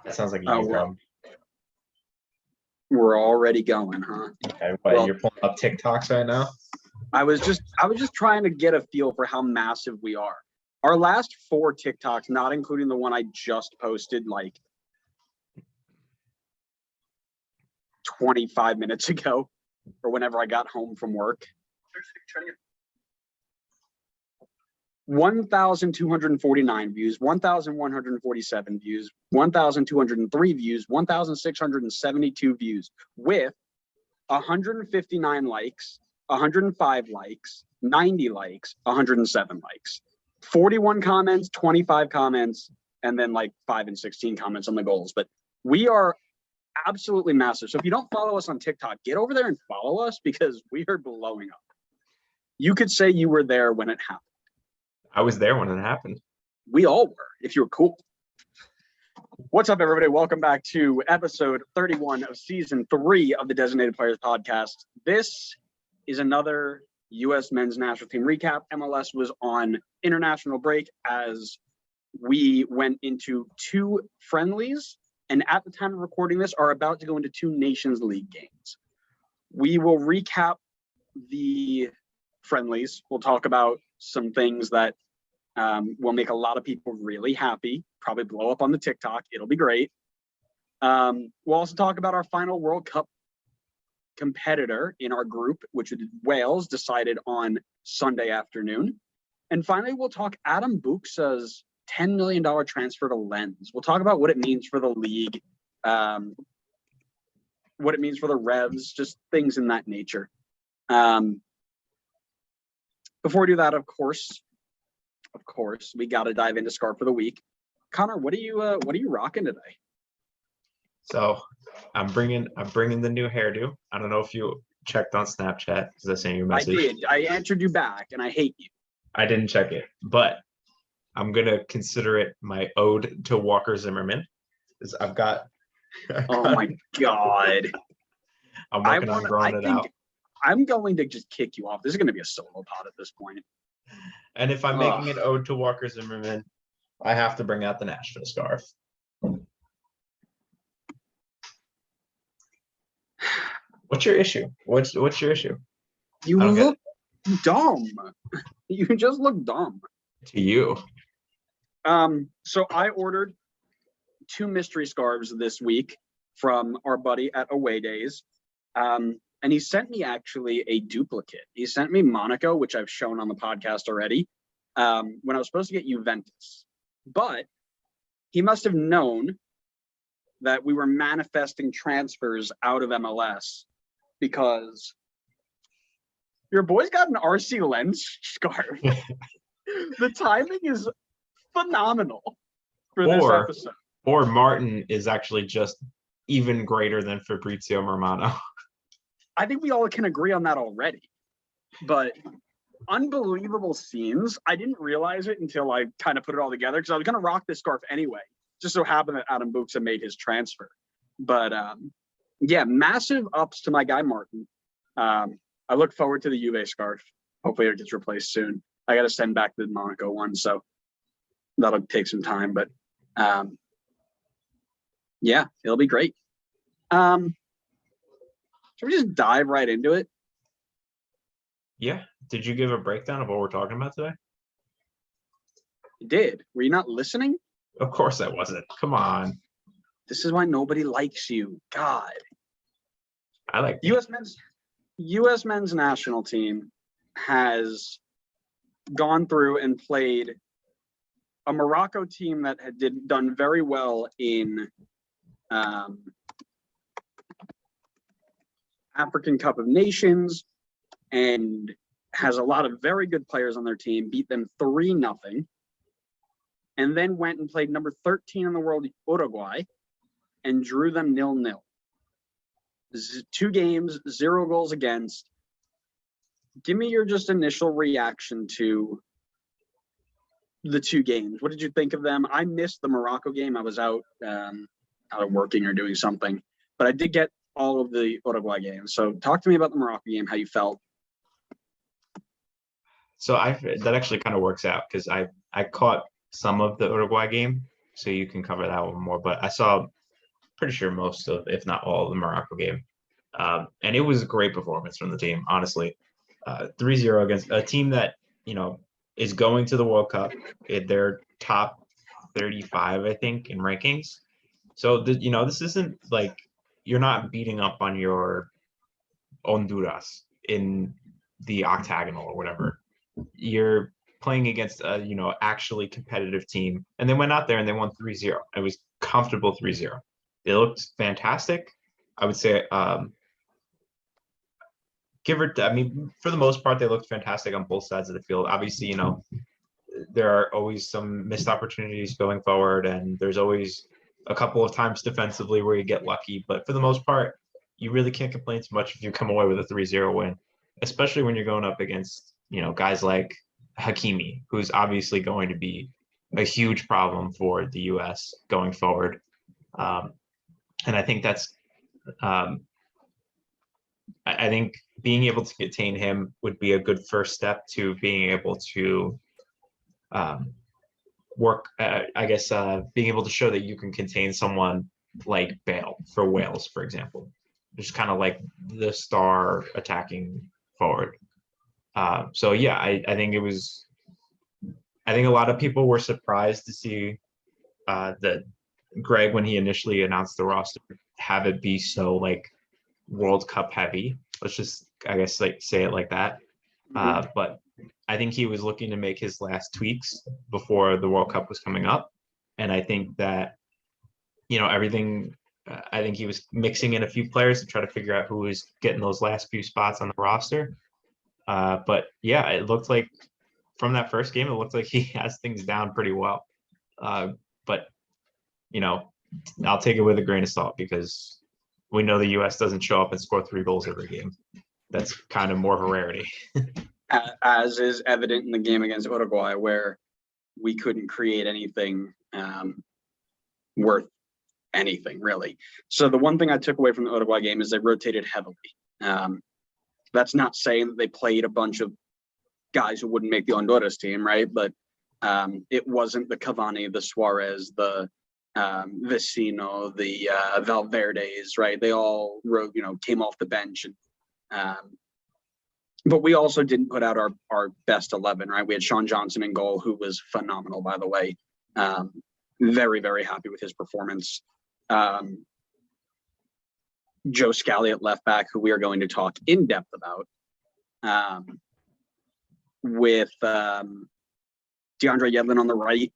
That sounds like Oh, you problem. We're already going, huh? Okay, what, Well, you're pulling up TikToks right now? I was just trying to get a feel for how massive we are. Our last 4 TikToks, not including the one I just posted like 25 minutes ago, or whenever I got home from work. 1,249 views, 1,147 views, 1,203 views, 1,672 views, with 159 likes, 105 likes, 90 likes, 107 likes, 41 comments, 25 comments, and then like 5 and 16 comments on the goals. But we are absolutely massive. So if you don't follow us on TikTok, get over there and follow us, because we are blowing up. You could say you were there when it happened. I was there when it happened. We all were, if you were cool. What's up, everybody? Welcome back to episode 31 of season 3 of the Designated Players podcast. This is another U.S. men's national team recap. MLS was on international break as we went into 2 friendlies, and at the time of recording this are about to go into 2 Nations League games. We will recap the friendlies. We'll talk about some things that will make a lot of people really happy, probably blow up on the TikTok. It'll be great. We'll also talk about our final World Cup competitor in our group, which was Wales, decided on Sunday afternoon. And finally, we'll talk Adam Buksa's $10 million transfer to Lens. We'll talk about what it means for the league, what it means for the Revs, just things in that nature. Before we do that, of course, we got to dive into Scarf of the Week. Connor, what are you rocking today? So I'm bringing the new hairdo. I don't know if you checked on Snapchat because I sent you a message. I did. I answered you back, and I hate you. I didn't check it, but I'm gonna consider it my ode to Walker Zimmerman. Because I've got. Oh my god! I'm working on growing it out. I'm going to just kick you off. This is going to be a solo pod at this point. And if I'm making an ode to Walker Zimmerman, I have to bring out the Nashville scarf. What's your issue? What's your issue? You look dumb. You just look dumb. To you. So I ordered 2 mystery scarves this week from our buddy at Away Days. And he sent me actually a duplicate. He sent me Monaco, which I've shown on the podcast already, when I was supposed to get Juventus. But he must have known that we were manifesting transfers out of MLS, because your boy's got an RC Lens scarf. The timing is phenomenal for this episode. Or Martin is actually just even greater than Fabrizio Romano. I think we all can agree on that already. But unbelievable scenes. I didn't realize it until I kind of put it all together, because I was going to rock this scarf anyway. Just so happened that Adam Buksa made his transfer. But yeah, massive ups to my guy Martin. I look forward to the Juve scarf. Hopefully it gets replaced soon. I got to send back the Monaco one, so that'll take some time. But yeah, it'll be great. Should we just dive right into it? Yeah. Did you give a breakdown of what we're talking about today? You did. Were you not listening? Of course I wasn't. Come on. This is why nobody likes you. God. I like U.S. men's national team has gone through and played a Morocco team that had done very well in African Cup of Nations, and has a lot of very good players on their team, beat them 3-0, and then went and played number 13 in the world, Uruguay, and drew them 0-0. 2 games, 0 goals against. Give me your just initial reaction to the 2 games. What did you think of them? I missed the Morocco game. I was out working or doing something, but I did get all of the Uruguay games. So talk to me about the Morocco game, how you felt. So that actually kind of works out, because I caught some of the Uruguay game, so you can cover that one more. But I saw pretty sure most of, if not all, of the Morocco game. And it was a great performance from the team, honestly. 3-0 against a team that, is going to the World Cup. They're top 35, I think, in rankings. So, this isn't like you're not beating up on your Honduras in the octagonal or whatever. You're playing against a, actually competitive team. And they went out there and they won 3-0. It was comfortable 3-0. They looked fantastic. I would say, for the most part, they looked fantastic on both sides of the field. Obviously, there are always some missed opportunities going forward, and there's always a couple of times defensively where you get lucky. But for the most part, you really can't complain too much if you come away with a 3-0 win, especially when you're going up against, guys like Hakimi, who's obviously going to be a huge problem for the U.S. going forward. And I think that's I think being able to contain him would be a good first step to being able to work, being able to show that you can contain someone like Bale for Wales, for example, just kind of like the star attacking forward. I think I think a lot of people were surprised to see that Greg, when he initially announced the roster, have it be so like World Cup heavy. Let's just, say it like that. But I think he was looking to make his last tweaks before the World Cup was coming up. And I think that, everything, I think he was mixing in a few players to try to figure out who was getting those last few spots on the roster. But yeah, it looked like from that first game, it looked like he has things down pretty well. But, I'll take it with a grain of salt because we know the U.S. doesn't show up and score 3 goals every game. That's kind of more of a rarity. As is evident in the game against Uruguay, where we couldn't create anything worth anything, really. So the one thing I took away from the Uruguay game is they rotated heavily. That's not saying that they played a bunch of guys who wouldn't make the Honduras team, right? But it wasn't the Cavani, the Suarez, the Vecino, the Valverdes, right? They all came off the bench. But we also didn't put out our best 11, right? We had Sean Johnson in goal, who was phenomenal, by the way. Very, very happy with his performance. Joe Scally at left back, who we are going to talk in depth about. With DeAndre Yedlin on the right.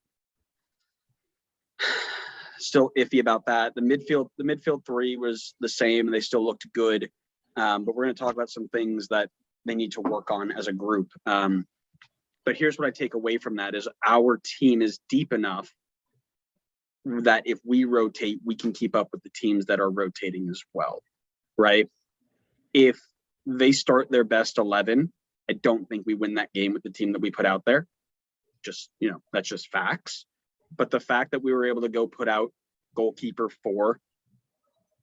Still iffy about that. The midfield 3 was the same, and they still looked good. But we're going to talk about some things that they need to work on as a group. But here's what I take away from that is our team is deep enough that if we rotate, we can keep up with the teams that are rotating as well, right? If they start their best 11, I don't think we win that game with the team that we put out there. Just, that's just facts. But the fact that we were able to go put out goalkeeper 4,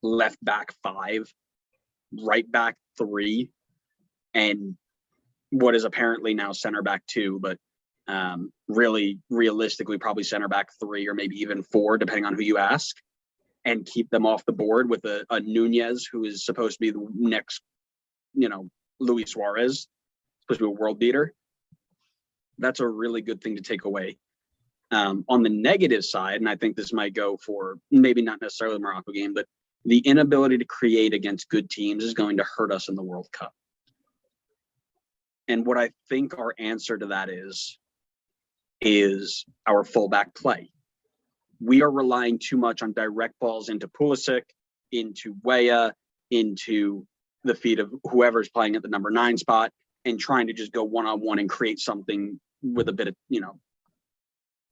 left back 5, right back 3, and what is apparently now center back 2, but really realistically probably center back 3 or maybe even 4, depending on who you ask, and keep them off the board with a Nunez who is supposed to be the next, Luis Suarez, supposed to be a world beater. That's a really good thing to take away. On the negative side, and I think this might go for maybe not necessarily the Morocco game, but the inability to create against good teams is going to hurt us in the World Cup. And what I think our answer to that is our fullback play. We are relying too much on direct balls into Pulisic, into Weah, into the feet of whoever's playing at the number 9 spot, and trying to just go one-on-one and create something with a bit of,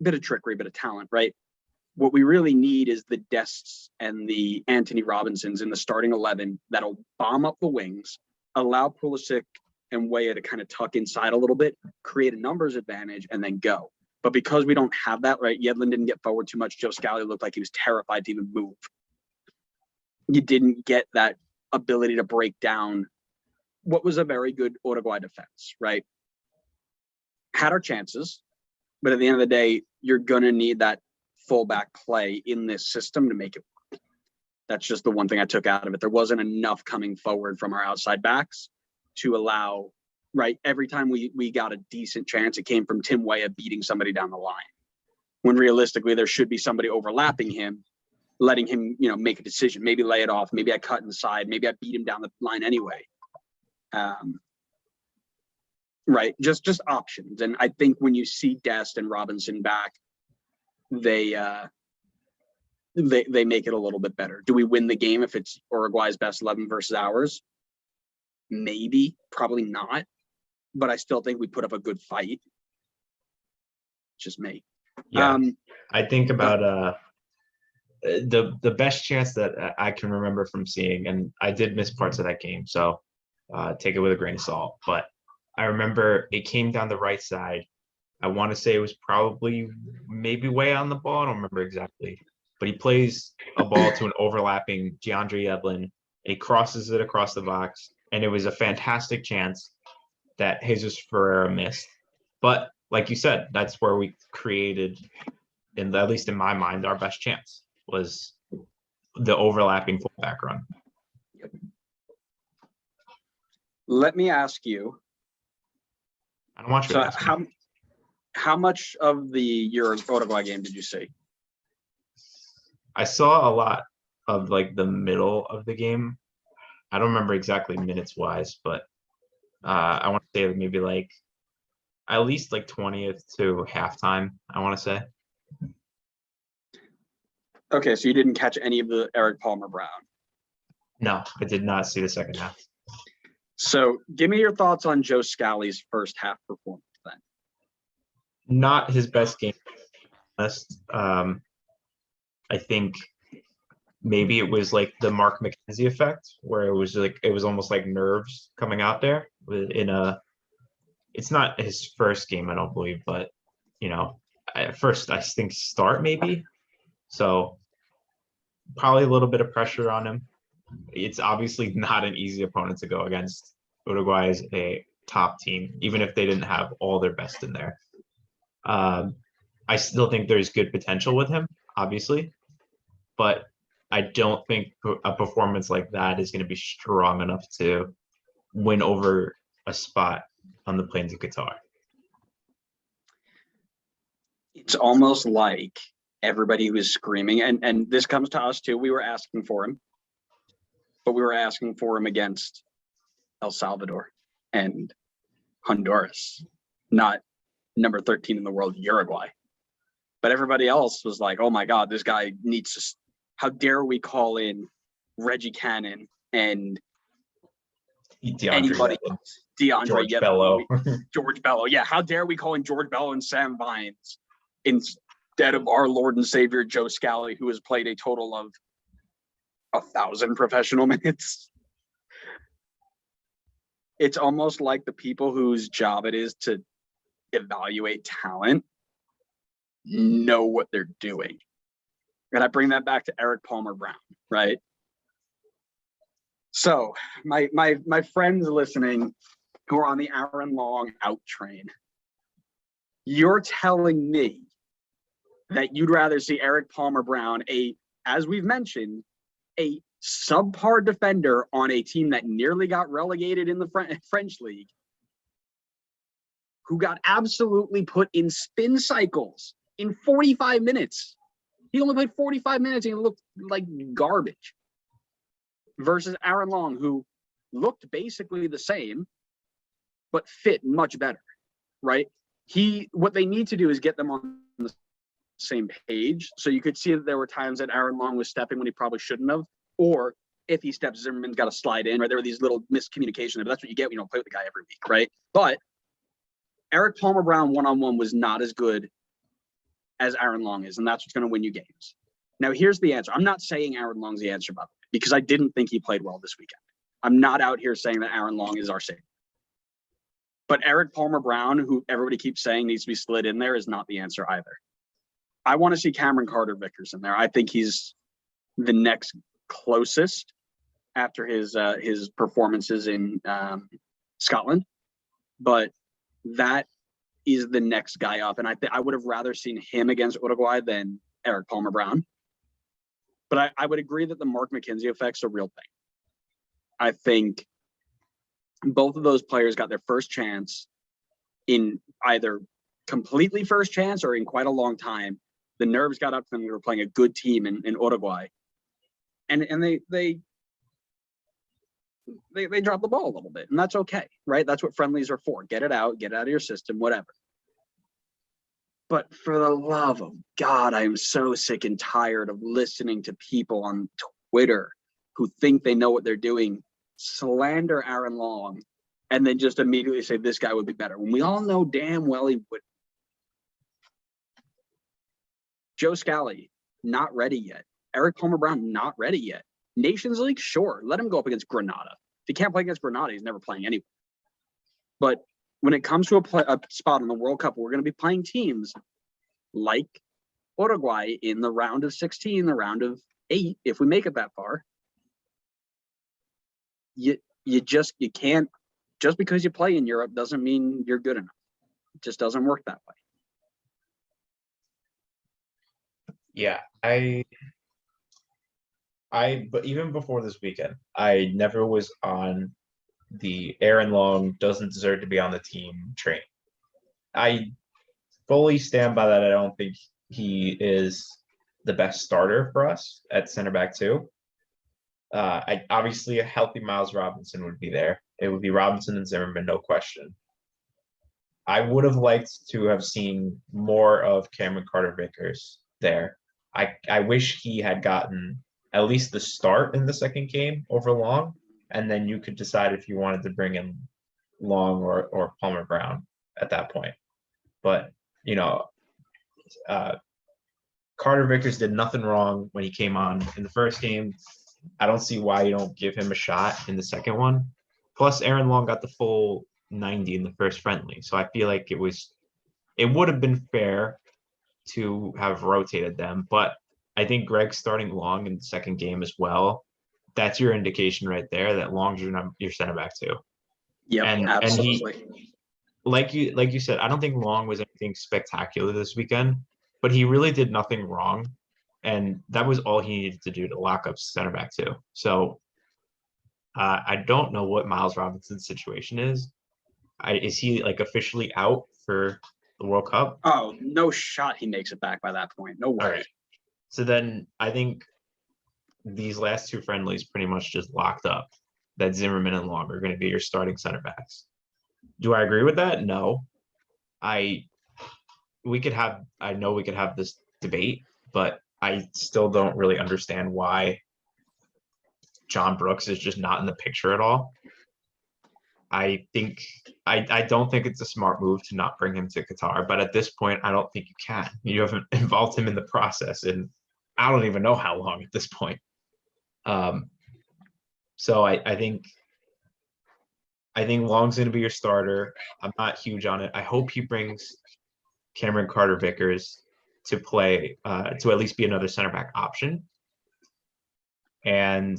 bit of trickery, bit of talent, right? What we really need is the Dests and the Anthony Robinsons in the starting 11 that'll bomb up the wings, allow Pulisic and Weah to kind of tuck inside a little bit, create a numbers advantage, and then go. But because we don't have that, right? Yedlin didn't get forward too much. Joe Scally looked like he was terrified to even move. You didn't get that ability to break down what was a very good Uruguay defense, right? Had our chances, but at the end of the day, you're going to need that fullback play in this system to make it work. That's just the one thing I took out of it. There wasn't enough coming forward from our outside backs to allow, right? Every time we got a decent chance, it came from Tim Weah beating somebody down the line. When realistically, there should be somebody overlapping him, letting him, make a decision. Maybe lay it off. Maybe I cut inside. Maybe I beat him down the line anyway. Right, just options. And I think when you see Dest and Robinson back, they make it a little bit better. Do we win the game if it's Uruguay's best 11 versus ours? Maybe, probably not. But I still think we put up a good fight. Just me. Yeah, I think about the best chance that I can remember from seeing, and I did miss parts of that game, so take it with a grain of salt. But I remember it came down the right side. I want to say it was probably maybe way on the ball. I don't remember exactly. But he plays a ball to an overlapping DeAndre Yedlin, and he crosses it across the box. And it was a fantastic chance that Jesus Ferreira missed. But like you said, that's where we created, at least in my mind, our best chance was the overlapping fullback run. Yep. Let me ask you. I don't want you to ask me. How much of the Uruguay game did you see? I saw a lot of the middle of the game. I don't remember exactly minutes wise, but I want to say maybe at least 20th to halftime, I want to say. Okay, so you didn't catch any of the Eric Palmer Brown? No, I did not see the second half. So give me your thoughts on Joe Scally's first half performance then. Not his best game. I think maybe it was the Mark McKenzie effect, where it was almost like nerves coming out there it's not his first game, I don't believe, but at first I think start maybe. So probably a little bit of pressure on him. It's obviously not an easy opponent to go against. Uruguay is a top team, even if they didn't have all their best in there. I still think there's good potential with him, obviously, but I don't think a performance like that is going to be strong enough to win over a spot on the plains of Qatar. It's almost like everybody was screaming, and this comes to us too. We were asking for him, but we were asking for him against El Salvador and Honduras, not number 13 in the world, Uruguay. But everybody else was like, oh my God, this guy needs to, how dare we call in Reggie Cannon and anybody else? George Bello. George Bello. Yeah, how dare we call in George Bello and Sam Vines instead of our Lord and Savior Joe Scally, who has played a total of 1,000 professional minutes. It's almost like the people whose job it is to evaluate talent know what they're doing. And I bring that back to Eric Palmer Brown, right? So my friends listening who are on the Aaron Long out train, you're telling me that you'd rather see Eric Palmer Brown, as we've mentioned, a subpar defender on a team that nearly got relegated in the French League, who got absolutely put in spin cycles in 45 minutes. He only played 45 minutes and he looked like garbage. Versus Aaron Long, who looked basically the same, but fit much better, right? What they need to do is get them on the same page. So you could see that there were times that Aaron Long was stepping when he probably shouldn't have, or if he steps, Zimmerman's got to slide in, right? There were these little miscommunications, but that's what you get when you don't play with the guy every week, right? But Eric Palmer Brown one-on-one was not as good as Aaron Long is, and that's what's going to win you games. Now, here's the answer. I'm not saying Aaron Long's the answer, by the way, because I didn't think he played well this weekend. I'm not out here saying that Aaron Long is our savior. But Eric Palmer Brown, who everybody keeps saying needs to be slid in there, is not the answer either. I want to see Cameron Carter-Vickers in there. I think he's the next closest after his performances in Scotland. But that is the next guy up. And I would have rather seen him against Uruguay than Eric Palmer Brown. But I would agree that the Mark McKenzie effect's a real thing. I think both of those players got their first chance in either completely first chance or in quite a long time. The nerves got up to them. We were playing a good team in Uruguay. And they dropped the ball a little bit, and that's okay, right? That's what friendlies are for. Get it out of your system, whatever. But for the love of God, I am so sick and tired of listening to people on Twitter who think they know what they're doing, slander Aaron Long, and then just immediately say this guy would be better, when we all know damn well he would. Joe Scally, not ready yet. Eric Palmer Brown, not ready yet. Nations League, sure. Let him go up against Granada. If he can't play against Granada, he's never playing anyway. But when it comes to a spot in the World Cup, we're going to be playing teams like Uruguay in the round of 16, the round of 8, if we make it that far. You can't, just because you play in Europe doesn't mean you're good enough. It just doesn't work that way. Yeah, but even before this weekend, I never was on the Aaron Long doesn't deserve to be on the team train. I fully stand by that. I don't think he is the best starter for us at center back too. Obviously a healthy Miles Robinson would be there. It would be Robinson and Zimmerman, no question. I would have liked to have seen more of Cameron Carter-Vickers there. I wish he had gotten at least the start in the second game over Long, and then you could decide if you wanted to bring in Long or Palmer Brown at that point. But, Carter-Vickers did nothing wrong when he came on in the first game. I don't see why you don't give him a shot in the second one. Plus, Aaron Long got the full 90 in the first friendly. So I feel like it would have been fair to have rotated them. But I think Greg starting Long in the second game as well, that's your indication right there that Long's your center back too. Yeah, absolutely. And he, like you said, I don't think Long was anything spectacular this weekend, but he really did nothing wrong. And that was all he needed to do to lock up center back too. So I don't know what Miles Robinson's situation is. Is he like officially out for the World Cup? Oh, no shot he makes it back by that point. No way. All right. So then I think these last two friendlies pretty much just locked up that Zimmerman and Long are going to be your starting center backs. Do I agree with that? No. I know we could have this debate, but I still don't really understand why John Brooks is just not in the picture at all. I don't think it's a smart move to not bring him to Qatar, but at this point, I don't think you can. You haven't involved him in the process, and I don't even know how long at this point. So I think Long's going to be your starter. I'm not huge on it. I hope he brings Cameron Carter-Vickers to play, to at least be another center back option. And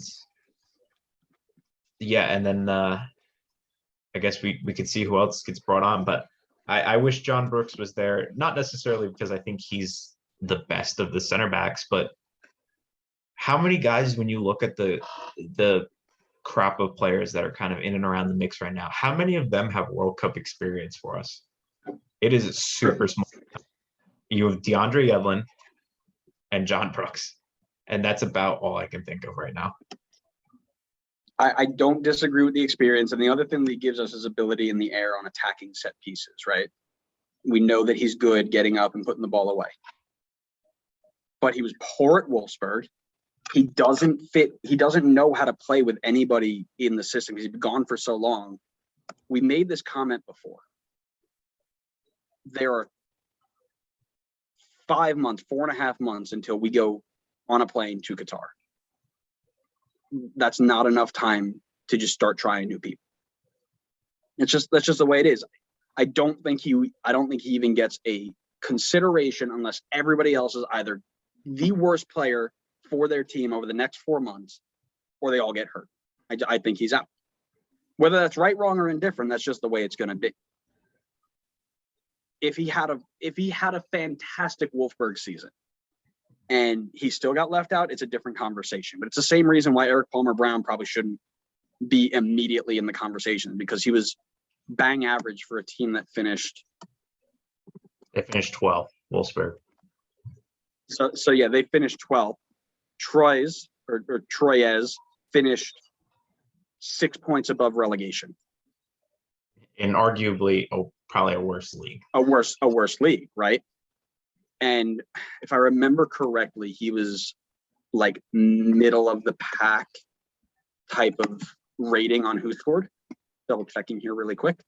yeah, and then I guess we could see who else gets brought on. But I wish John Brooks was there, not necessarily because I think he's the best of the center backs, but how many guys, when you look at the crop of players that are kind of in and around the mix right now, how many of them have World Cup experience for us? It is a super small. You have DeAndre Yedlin and John Brooks, and that's about all I can think of right now. I don't disagree with the experience. And the other thing that he gives us is ability in the air on attacking set pieces, right? We know that he's good getting up and putting the ball away. But he was poor at Wolfsburg. He doesn't fit. He doesn't know how to play with anybody in the system because he's been gone for so long. We made this comment before. There are 5 months, 4.5 months until we go on a plane to Qatar. That's not enough time to just start trying new people. That's just the way it is. I don't think he even gets a consideration unless everybody else is either the worst player for their team over the next 4 months, or they all get hurt. I think he's out. Whether that's right, wrong, or indifferent, that's just the way it's going to be. If he had a fantastic Wolfsburg season, and he still got left out, it's a different conversation. But it's the same reason why Eric Palmer-Brown probably shouldn't be immediately in the conversation, because he was bang average for a team that finished. They finished 12th, Wolfsburg. So yeah, they finished 12th. Troyes finished 6 points above relegation. In arguably probably a worse league. A worse league, right? And if I remember correctly, he was like middle of the pack type of rating on Who Scored. Double checking here really quick.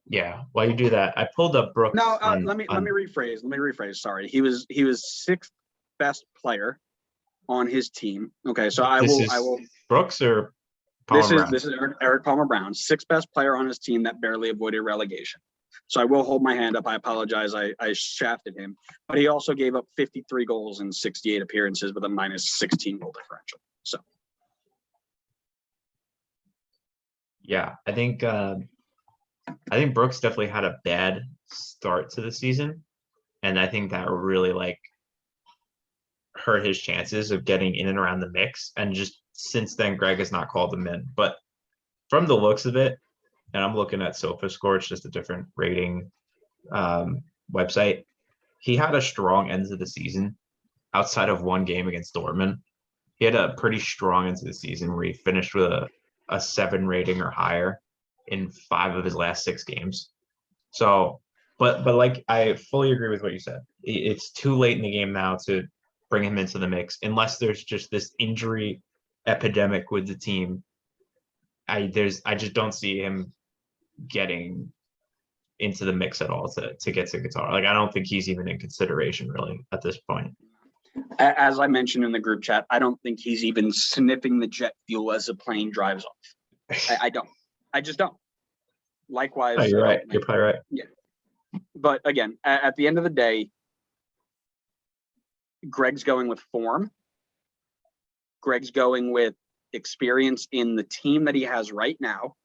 Yeah, while you do that, I pulled up Brooks. No, let me rephrase. Sorry, he was 6th best player on his team. Okay, so I will. Brooks or Palmer-Brown? This is Eric Palmer-Brown, 6th best player on his team that barely avoided relegation. So I will hold my hand up. I apologize. I shafted him, but he also gave up 53 goals in 68 appearances with a -16 goal differential. So yeah, I think Brooks definitely had a bad start to the season, and I think that really like hurt his chances of getting in and around the mix. And just since then, Greg has not called him in. But from the looks of it, and I'm looking at SofaScore, it's just a different rating website. He had a strong end of the season outside of one game against Dortmund. He had a pretty strong end of the season where he finished with a 7 rating or higher in 5 of his last 6 games. So, but like, I fully agree with what you said. It's too late in the game now to bring him into the mix, unless there's just this injury epidemic with the team. I just don't see him getting into the mix at all to get to Qatar. Like, I don't think he's even in consideration really at this point. As I mentioned in the group chat, I don't think he's even sniffing the jet fuel as the plane drives off. I don't. I just don't. Likewise. Oh, you're right. You're probably right. Yeah. But again, at the end of the day, Greg's going with form. Greg's going with experience in the team that he has right now.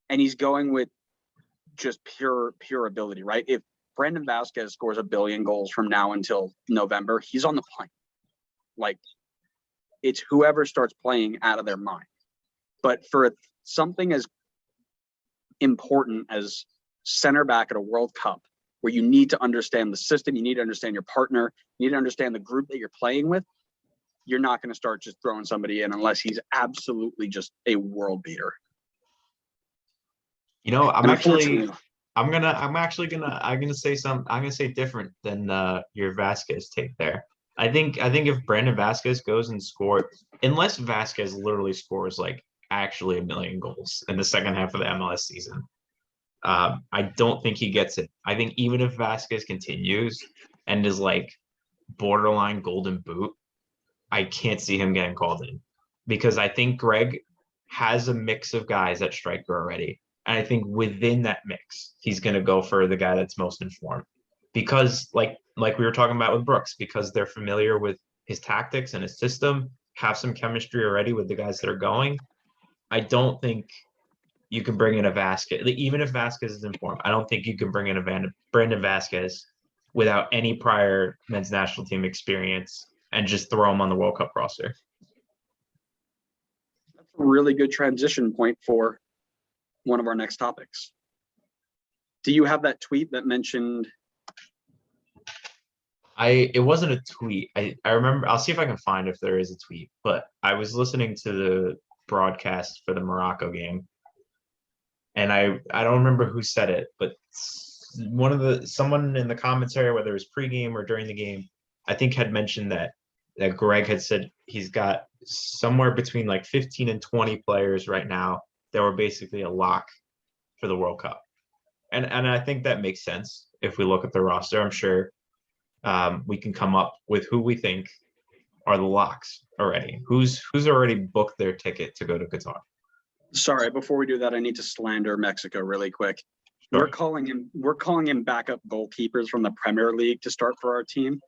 And he's going with just pure ability, right? If Brandon Vasquez scores 1 billion goals from now until November, he's on the plane. Like, it's whoever starts playing out of their mind. But for something as important as center back at a World Cup, where you need to understand the system, you need to understand your partner, you need to understand the group that you're playing with, you're not going to start just throwing somebody in unless he's absolutely just a world beater. You know, I'm gonna say different than your Vasquez take there. I think if Brandon Vasquez goes and scores, unless Vasquez literally scores like actually 1 million goals in the second half of the MLS season, I don't think he gets it. I think even if Vasquez continues and is like borderline golden boot, I can't see him getting called in, because I think Greg has a mix of guys at striker already. And I think within that mix, he's going to go for the guy that's most informed, because like we were talking about with Brooks, because they're familiar with his tactics and his system, have some chemistry already with the guys that are going. I don't think you can bring in a Vasquez, even if Vasquez is informed. I don't think you can bring in a Brandon Vasquez without any prior men's national team experience and just throw him on the World Cup roster. That's a really good transition point for one of our next topics. Do you have that tweet that mentioned? It wasn't a tweet. I remember, I'll see if I can find if there is a tweet, but I was listening to the broadcast for the Morocco game, and I don't remember who said it, but someone in the commentary, whether it was pregame or during the game, I think had mentioned that Greg had said he's got somewhere between like 15 and 20 players right now that were basically a lock for the World Cup. And I think that makes sense. If we look at the roster, I'm sure we can come up with who we think are the locks already. Who's already booked their ticket to go to Qatar. Sorry, before we do that, I need to slander Mexico really quick. Sure. We're calling him backup goalkeepers from the Premier League to start for our team.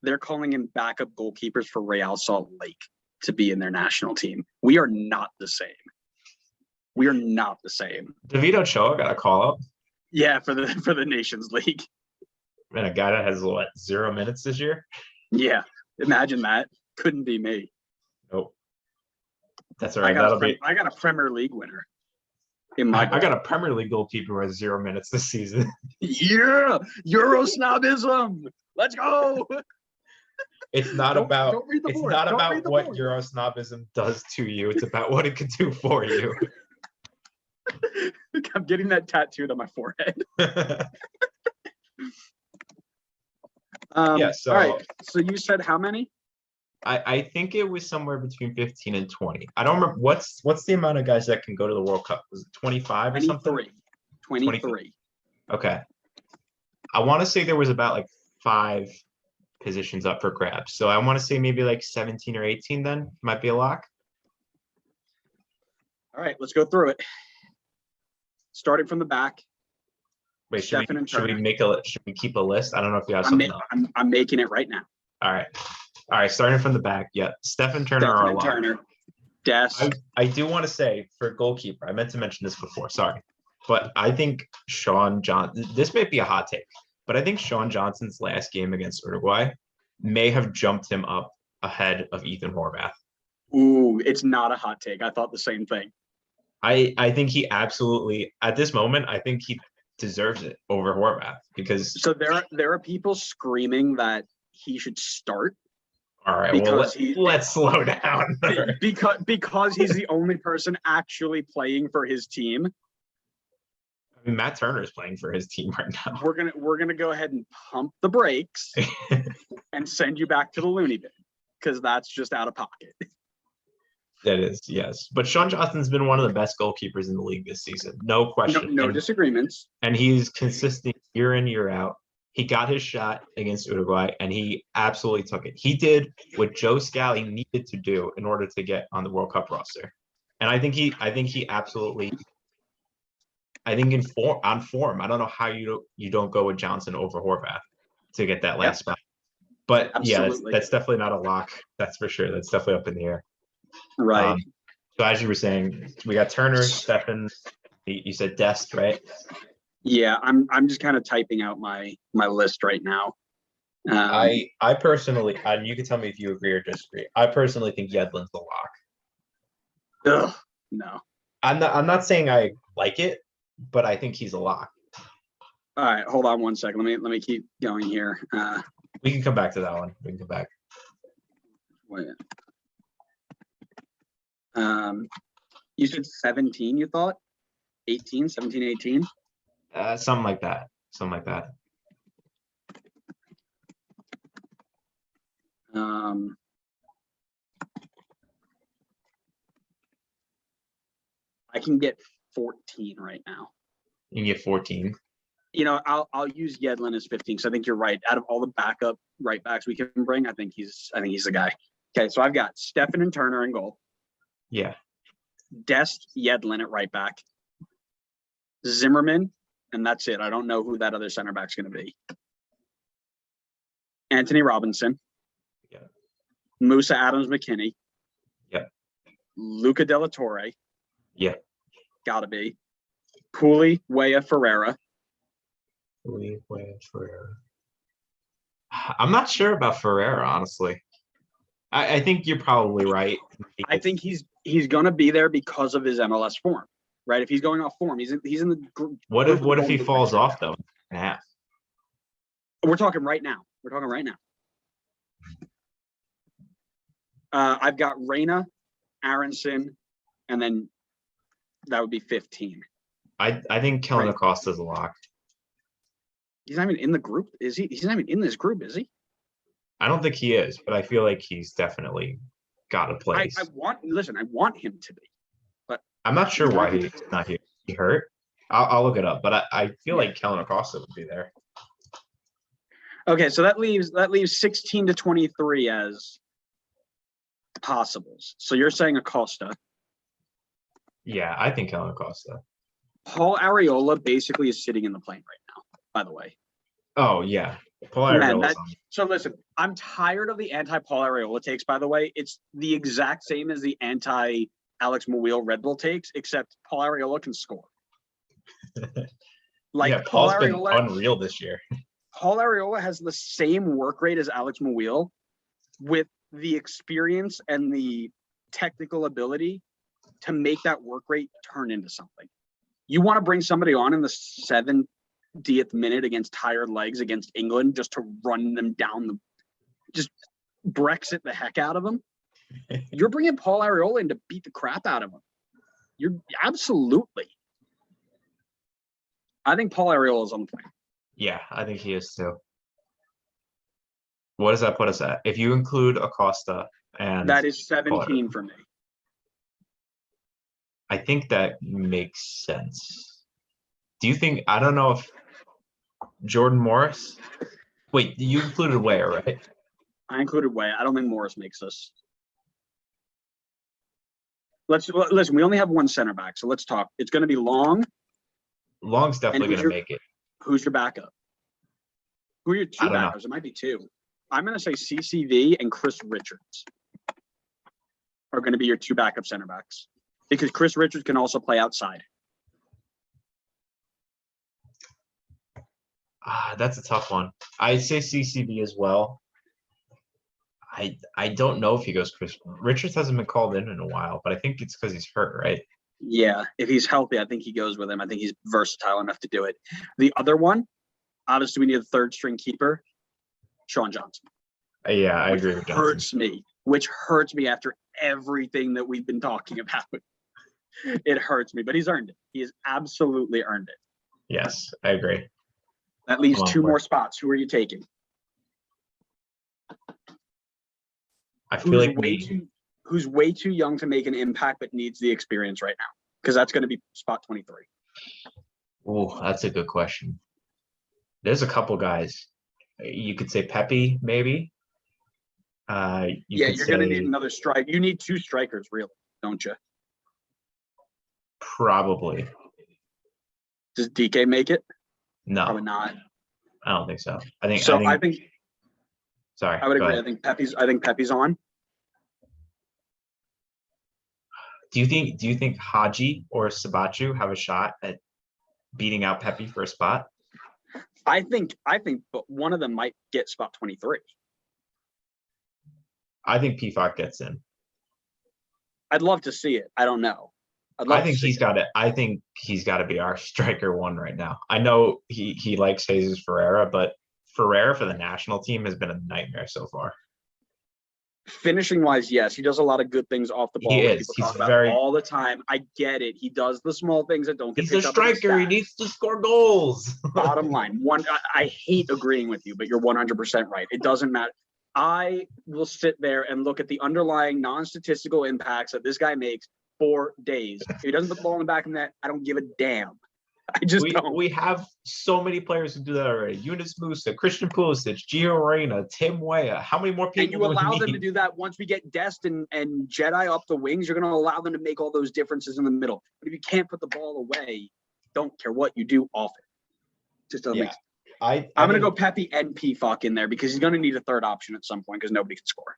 They're calling him backup goalkeepers for Real Salt Lake to be in their national team. We are not the same. We are not the same. David Ochoa got a call up. Yeah, for the Nations League. And a guy that has what, 0 minutes this year? Yeah, imagine that. Couldn't be me. Nope. That's all right. That'll be. I got a Premier League winner in my. I got a Premier League goalkeeper who has 0 minutes this season. Yeah, Euro snobism. Let's go. It's not about. It's board. not Don't about read the what board. Euro snobism does to you. It's about what it can do for you. I'm getting that tattooed on my forehead. Yeah. So. All right. So you said how many? I think it was somewhere between 15 and 20. I don't remember what's the amount of guys that can go to the World Cup. Was it 25 or something? 23. Okay. I want to say there was about like 5 positions up for grabs. So I want to say maybe like 17 or 18 then might be a lock. All right, let's go through it. Starting from the back. Wait, should we keep a list? I don't know if you have something else. I'm making it right now. All right, starting from the back. Yeah, Stephen Turner are a lock. Turner. Dest. I do want to say for goalkeeper, I meant to mention this before, sorry. But I think Sean Johnson, this might be a hot take, but I think Sean Johnson's last game against Uruguay may have jumped him up ahead of Ethan Horvath. Ooh, it's not a hot take. I thought the same thing. I think he absolutely, at this moment, I think he deserves it over Horvath because. So there are people screaming that he should start. All right, well, let's slow down. because he's the only person actually playing for his team. I mean, Matt Turner is playing for his team right now. We're gonna go ahead and pump the brakes and send you back to the loony bin because that's just out of pocket. That is, yes. But Sean Johnson's been one of the best goalkeepers in the league this season. No question. No disagreements. And he's consistent year in, year out. He got his shot against Uruguay, and he absolutely took it. He did what Joe Scally needed to do in order to get on the World Cup roster. And I think he absolutely, on form, I don't know how you don't go with Johnson over Horvath to get that last spot. But absolutely. Yeah, that's definitely not a lock. That's for sure. That's definitely up in the air. Right. So as you were saying, we got Turner, Stefan. You said Dest, right? Yeah, I'm just kind of typing out my list right now. I personally, and you can tell me if you agree or disagree. I personally think Yedlin's the lock. Ugh, no. I'm not saying I like it, but I think he's a lock. All right, hold on one second. Let me keep going here. We can come back to that one. We can come back. Wait. You said 17, you thought? 18, 17, 18? Something like that. Something like that. I can get 14 right now. You can get 14. You know, I'll use Yedlin as 15 because I think you're right. Out of all the backup right backs we can bring, I think he's the guy. Okay, so I've got Stefan and Turner in goal. Yeah. Dest, Yedlin at right back. Zimmerman, and that's it. I don't know who that other center back's going to be. Anthony Robinson. Yeah. Musa Adams McKinney. Yeah. Luca De La Torre. Yeah. Gotta be. Pooley, Weah, Ferreira. I'm not sure about Ferreira, honestly. I think you're probably right. I think he's gonna be there because of his MLS form, right? If he's going off form, he's in the group. What if he falls off though? Yeah. We're talking right now. I've got Reyna, Aronson, and then that would be 15. I think Kellen Acosta's a lock. He's not even in the group, is he? He's not even in this group, is he? I don't think he is, but I feel like he's definitely got a place. I want him to be, but I'm not sure why he's not here. He hurt. I'll look it up, but I feel like Kellen Acosta would be there. Okay, so that leaves 16 to 23 as possibles. So you're saying Acosta. Yeah, I think Kellen Acosta. Paul Arriola basically is sitting in the plane right now, by the way. Oh, yeah. Paul Arriola. So listen, I'm tired of the anti-Paul Arriola takes, by the way. It's the exact same as the anti-Alex Mouille Red Bull takes, except Paul Arriola can score. Paul's been unreal this year. Paul Arriola has the same work rate as Alex Mouille with the experience and the technical ability to make that work rate turn into something. You want to bring somebody on in the 70th minute against tired legs against England just to run them down just Brexit the heck out of them. You're bringing Paul Arriola in to beat the crap out of him. You're absolutely. I think Paul Arriola is on the plane. Yeah, I think he is too. What does that put us at? If you include Acosta and that is 17 for me. I think that makes sense. Do you think, I don't know if Jordan Morris, wait, you included Weah, right? I included Weah. I don't think Morris makes this. Listen, we only have one center back, so let's talk. It's going to be Long. Long's definitely going to make it. Who's your backup? Who are your two backups? It might be two. I'm going to say CCV and Chris Richards are going to be your two backup center backs because Chris Richards can also play outside. That's a tough one. I'd say CCV as well. I don't know if he goes Chris. Richards hasn't been called in a while, but I think it's because he's hurt, right? Yeah, if he's healthy, I think he goes with him. I think he's versatile enough to do it. The other one, obviously, we need a third string keeper, Sean Johnson. Yeah, I agree with Johnson. Which hurts me after everything that we've been talking about. It hurts me, but he's earned it. He has absolutely earned it. Yes, I agree. That leaves two more spots. Who are you taking? I feel like who's way too young to make an impact but needs the experience right now? Because that's going to be spot 23. Oh, that's a good question. There's a couple guys. You could say Pepe, maybe. You're going to need another strike. You need two strikers, really, don't you? Probably. Does DK make it? No, probably not. I don't think so. I think. Sorry, I would agree. I think Pepe's on. Do you think Haji or Sabachu have a shot at beating out Pepe for a spot? I think but one of them might get spot 23. I think PFOC gets in. I'd love to see it. I don't know. I think he's got to be our striker one right now. I know he likes Jesus Ferreira, but Ferreira for the national team has been a nightmare so far. Finishing wise, yes, he does a lot of good things off the ball. He is. He's very all the time. I get it. He does the small things that don't get. He's a striker. He needs to score goals. Bottom line, I hate agreeing with you, but you're 100% right. It doesn't matter. I will sit there and look at the underlying non-statistical impacts that this guy makes for days. If he doesn't put the ball in the back of the net, I don't give a damn. I just don't. We have so many players who do that already. Yunus Musa, Christian Pulisic, Gio Reyna, Tim Weah. How many more people? And you allow them to do that once we get Dest and Jedi up the wings. You're going to allow them to make all those differences in the middle. But if you can't put the ball away, don't care what you do off it. Just doesn't make sense. I'm going to go Pepe and PFOC in there because he's going to need a third option at some point because nobody can score.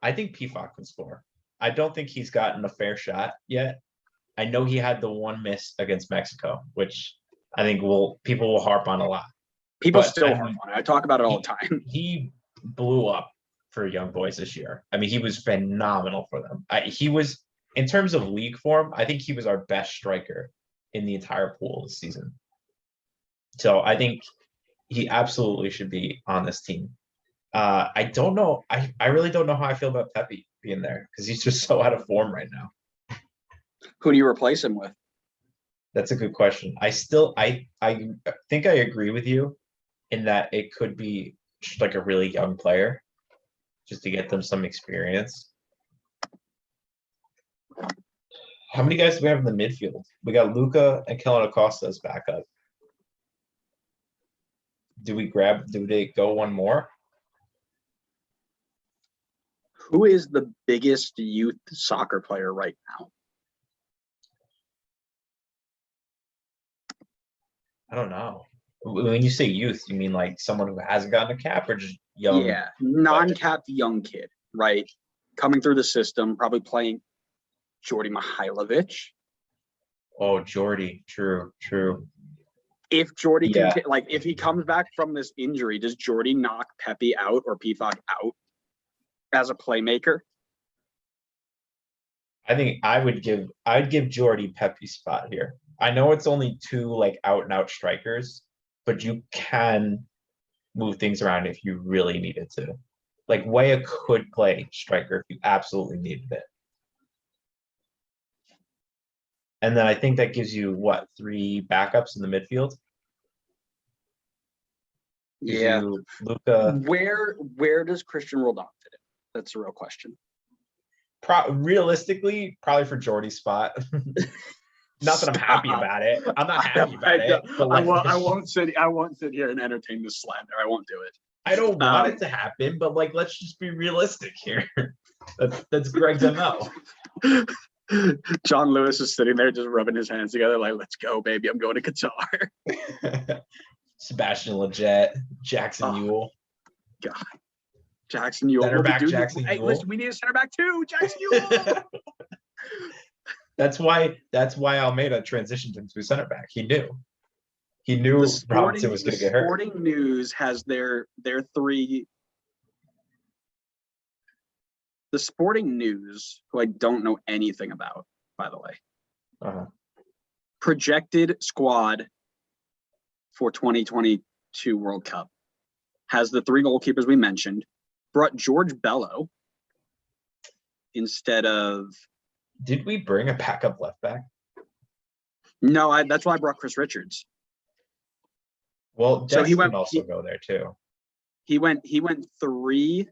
I think PFOC can score. I don't think he's gotten a fair shot yet. I know he had the one miss against Mexico, which I think people will harp on a lot. People still harp on it. I talk about it all the time. He blew up for young boys this year. I mean, he was phenomenal for them. He was, in terms of league form, I think he was our best striker in the entire pool this season. So I think he absolutely should be on this team. I don't know. I really don't know how I feel about Pepe being there because he's just so out of form right now. Who do you replace him with? That's a good question. I think I agree with you in that it could be like a really young player just to get them some experience. How many guys do we have in the midfield? We got Luca and Kellen Acosta as backup. Do they go one more? Who is the biggest youth soccer player right now? I don't know. When you say youth, you mean like someone who hasn't gotten a cap or just young? Yeah, non-capped young kid, right? Coming through the system, probably playing Jordi Mihailovic. Oh, Jordi. True. If Jordy Yeah. if he comes back from this injury, does Jordy knock Pepe out or Pifak out as a playmaker? I think I'd give Jordy Pepe's spot here. I know it's only two like out and out strikers, but you can move things around if you really needed to. Like Weah could play striker if you absolutely needed it. And then I think that gives you what, 3 backups in the midfield? Gives Yeah. you Luka. Where does Christian Roldan fit in? That's the real question. Realistically, probably for Jordy's spot. Not that I'm happy Stop. about it. I'm not happy about it. But like, I won't sit here and entertain this slander. I won't do it. I don't want it to happen, but like, let's just be realistic here. That's Greg's MO. John Lewis is sitting there just rubbing his hands together like, let's go, baby. I'm going to Qatar. Sebastian Lletget, Jackson Ewell. God. Jackson Ewell. Center back Jackson Hey, Ewell. listen, we need a center back too. Jackson Ewell. That's why Almeida transitioned him to center back. He knew Robinson was going to get hurt. Sporting News has their 3. The Sporting News, who I don't know anything about, by the way, projected squad for 2022 World Cup has the 3 goalkeepers we mentioned, brought George Bello instead of. Did we bring a backup left back? No, that's why I brought Chris Richards. Well, so he can also go there too. He went 3.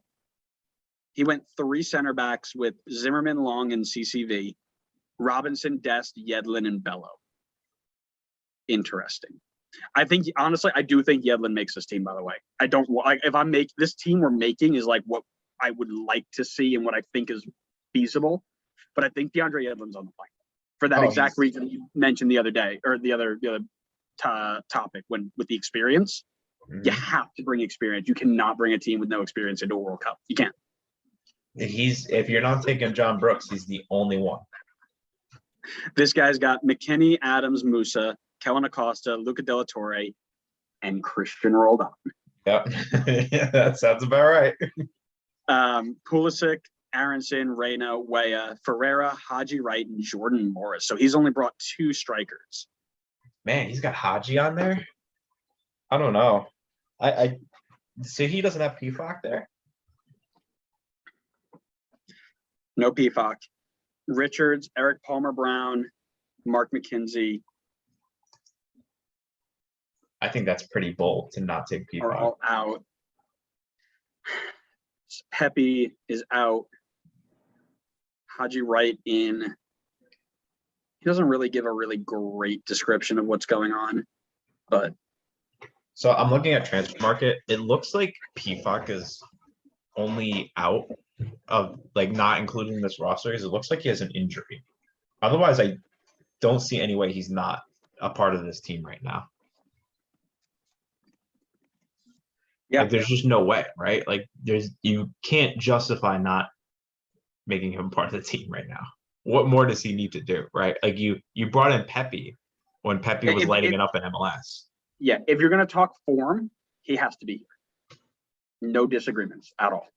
He went 3 center backs with Zimmerman, Long, and CCV, Robinson, Dest, Yedlin, and Bello. Interesting. I think, honestly, I do think Yedlin makes this team, by the way. I don't like, if I make this team we're making is like what I would like to see and what I think is feasible. But I think DeAndre Yedlin's on the plane for that exact reason you mentioned the other day, or the other topic with the experience. You have to bring experience. You cannot bring a team with no experience into a World Cup. You can't. If you're not taking John Brooks, he's the only one. This guy's got McKinney, Adams, Musa, Kellen Acosta, Luca De La Torre, and Christian Roldan. Yep. Yeah, that sounds about right. Pulisic, Aronson, Reyna, Weah, Ferreira, Haji Wright, and Jordan Morris. So he's only brought 2 strikers. Man, he's got Haji on there. I don't know. I so he doesn't have Pifak there. No Pifak. Richards, Eric Palmer Brown, Mark McKenzie. I think that's pretty bold to not take Pifak. Are all out. Pepe is out. Haji Wright in. He doesn't really give a really great description of what's going on, but. So I'm looking at transfer market. It looks like Pifak is only out of like not including this roster because it looks like he has an injury. Otherwise, I don't see any way he's not a part of this team right now. Yeah, like, there's just no way, right? Like you can't justify not making him part of the team right now. What more does he need to do, right? Like you brought in Pepe when Pepe was lighting it up in MLS. Yeah, if you're going to talk form, he has to be here. No disagreements at all.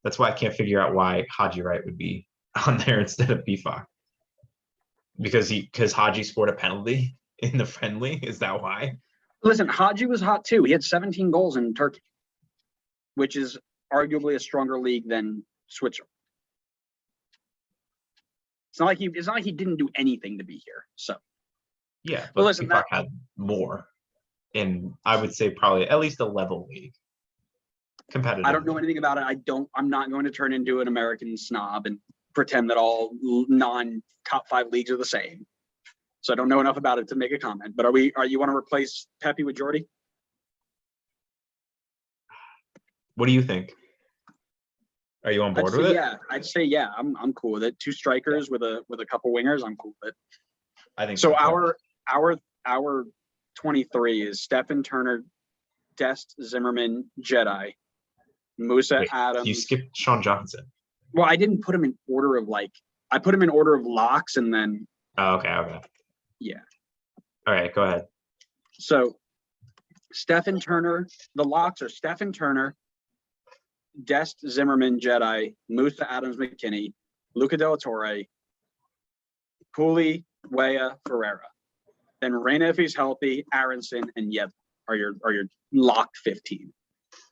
That's why I can't figure out why Haji Wright would be on there instead of Pifak. Because Haji scored a penalty in the friendly. Is that why? Listen, Haji was hot too. He had 17 goals in Turkey, which is arguably a stronger league than Switzerland. It's not like he didn't do anything to be here. So yeah, but listen, Pifak had more in, I would say, probably at least a level league. Competitive. I don't know anything about it. I'm not going to turn into an American snob and pretend that all non-top 5 leagues are the same. So I don't know enough about it to make a comment. But you want to replace Pepe with Jordy? What do you think? Are you on board with it? Yeah, I'd say yeah. I'm cool with it. 2 strikers with a couple wingers. I'm cool with it. I think so. Our 23 is Stephen Turner, Dest, Zimmerman, Jedi, Musa, Adams. You skipped Sean Johnson. Well, I didn't put him in order of I put him in order of locks and then. Oh, okay. Yeah. All right, go ahead. So Stephen Turner, the locks are Stephen Turner, Dest Zimmerman Jedi, Musa Adams McKinney, Luca Del Torre, Cooley, Weah, Ferreira. Then Reyna if he's healthy, Aronson, and Yeb are your locked 15.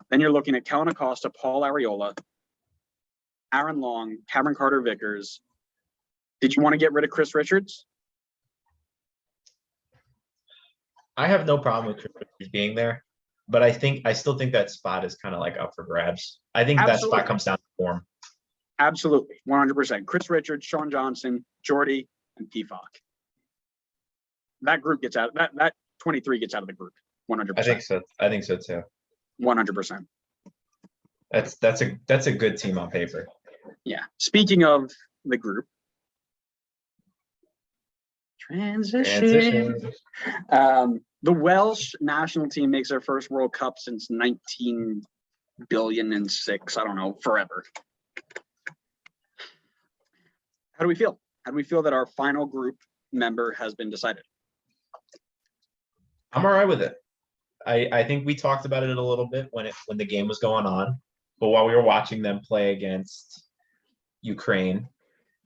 Then you're looking at Kellen Acosta, Paul Arriola, Aaron Long, Cameron Carter Vickers. Did you want to get rid of Chris Richards? I have no problem with Chris Richards being there, but I still think that spot is kind of like up for grabs. I think that spot comes down to form. Absolutely, 100%. Chris Richards, Sean Johnson, Jordy, and PFOC. That group gets out. That 23 gets out of the group. 100%. I think so. I think so too. 100%. That's a good team on paper. Yeah. Speaking of the group, transition. The Welsh national team makes their first World Cup since 19 billion and six. I don't know, forever. How do we feel? How do we feel that our final group member has been decided? I'm all right with it. I think we talked about it a little bit when the game was going on, but while we were watching them play against Ukraine,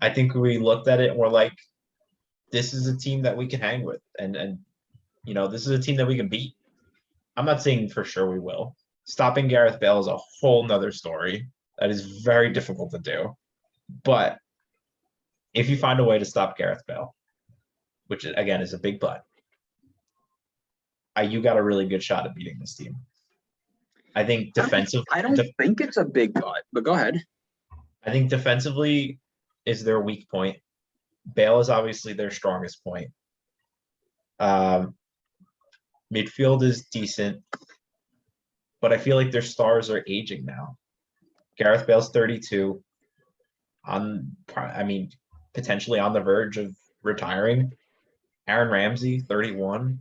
I think we looked at it and we're like, this is a team that we can hang with, and you know, this is a team that we can beat. I'm not saying for sure we will. Stopping Gareth Bale is a whole nother story. That is very difficult to do. But if you find a way to stop Gareth Bale, which again is a big but, you got a really good shot at beating this team. I think defensive. I don't think it's a big but go ahead. I think defensively is their weak point. Bale is obviously their strongest point. Midfield is decent, but I feel like their stars are aging now. Gareth Bale's 32, potentially on the verge of retiring. Aaron Ramsey, 31.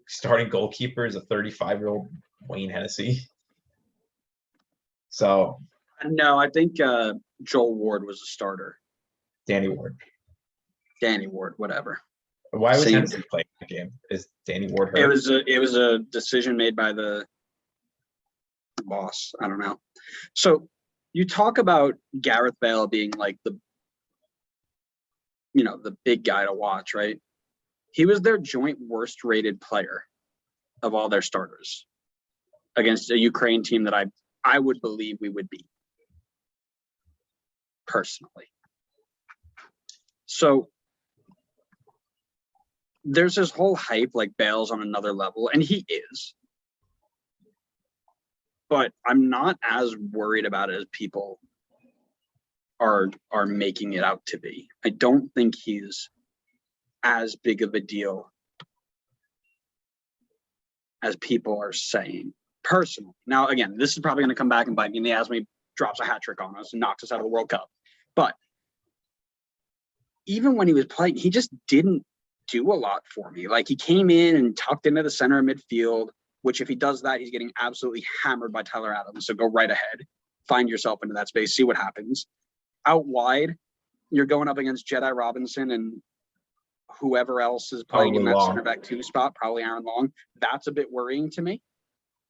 Starting goalkeeper is a 35-year-old Wayne Hennessy. So no, I think Joel Ward was a starter. Danny Ward, whatever. Why was Hennessy playing the game? Is Danny Ward hurt? It was a decision made by the boss. I don't know. So you talk about Gareth Bale being like the big guy to watch, right? He was their joint worst rated player of all their starters against a Ukraine team that I would believe we would beat personally. So there's this whole hype like Bale's on another level, and he is. But I'm not as worried about it as people are making it out to be. I don't think he's as big of a deal as people are saying, personally. Now, again, this is probably going to come back and bite me in the ass when he drops a hat trick on us and knocks us out of the World Cup. But even when he was playing, he just didn't do a lot for me. Like, he came in and tucked into the center of midfield, which if he does that, he's getting absolutely hammered by Tyler Adams. So go right ahead, find yourself into that space, see what happens. Out wide, you're going up against Jedi Robinson and whoever else is playing in that center back 2 spot, probably Aaron Long. That's a bit worrying to me.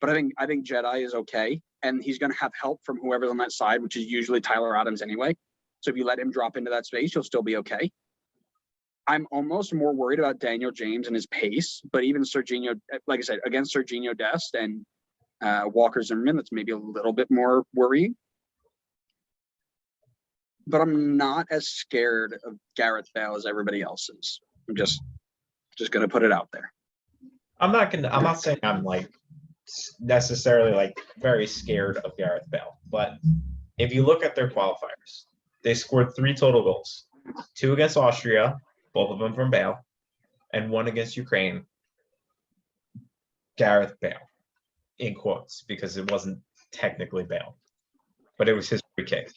But I think Jedi is okay, and he's going to have help from whoever's on that side, which is usually Tyler Adams anyway. So if you let him drop into that space, you'll still be okay. I'm almost more worried about Daniel James and his pace, but even Serginho, like I said, against Serginho Dest and Walker Zimmerman, that's maybe a little bit more worrying. But I'm not as scared of Gareth Bale as everybody else is. I'm just going to put it out there. I'm not saying I'm like necessarily like very scared of Gareth Bale, but if you look at their qualifiers, they scored 3 total goals, 2 against Austria, both of them from Bale, and 1 against Ukraine. Gareth Bale, in quotes, because it wasn't technically Bale, but it was his free kick.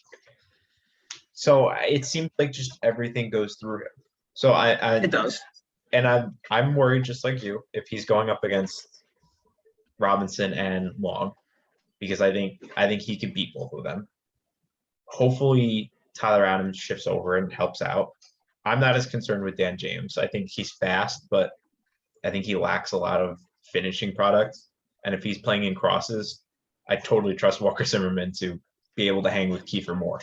So it seems like just everything goes through him. So it does, and I'm worried just like you if he's going up against Robinson and Long, because I think he can beat both of them. Hopefully Tyler Adams shifts over and helps out. I'm not as concerned with Dan James. I think he's fast, but I think he lacks a lot of finishing product. And if he's playing in crosses, I totally trust Walker Zimmerman to be able to hang with Kiefer Moore.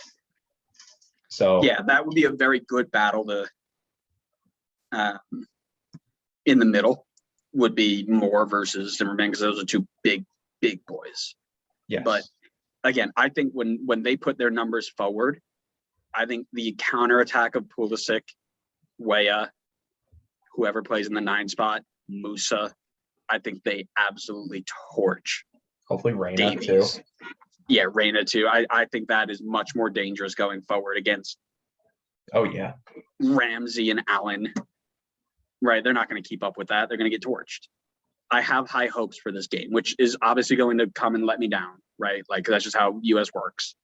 So Yeah, that would be a very good battle to in the middle would be Moore versus Zimmerman, because those are two big boys. yes. But again, I think when they put their numbers forward, I think the counterattack of Pulisic, Weah, whoever plays in the 9 spot, Musa, I think they absolutely torch Hopefully Reyna Davies. too. Yeah, Reyna too. I think that is much more dangerous going forward against Oh yeah. Ramsey and Allen. Right, they're not going to keep up with that. They're going to get torched. I have high hopes for this game, which is obviously going to come and let me down, right? Like that's just how US works.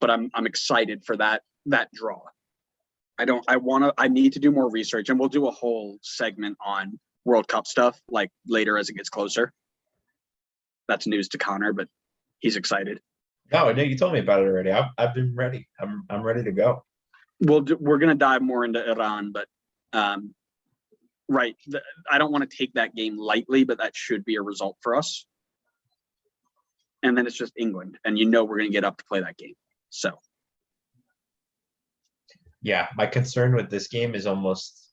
But I'm excited for that draw. I need to do more research, and we'll do a whole segment on World Cup stuff like later as it gets closer. That's news to Connor, but he's excited. No, you told me about it already. I've been ready. I'm ready to go. We're going to dive more into Iran, but right, I don't want to take that game lightly, but that should be a result for us. And then it's just England, and we're going to get up to play that game. So Yeah, my concern with this game is almost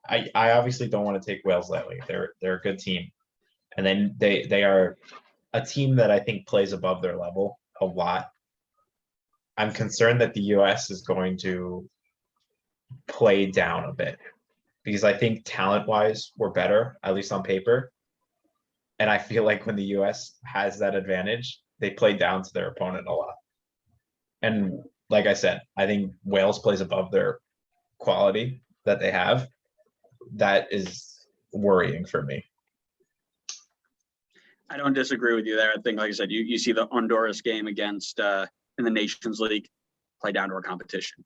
I obviously don't want to take Wales lightly. They're a good team. And then they are a team that I think plays above their level a lot. I'm concerned that the US is going to play down a bit because I think talent-wise we're better, at least on paper. And I feel like when the US has that advantage, they play down to their opponent a lot. And like I said, I think Wales plays above their quality that they have. That is worrying for me. I don't disagree with you there. I think, like I said, you see the Honduras game against in the Nations League, play down to our competition.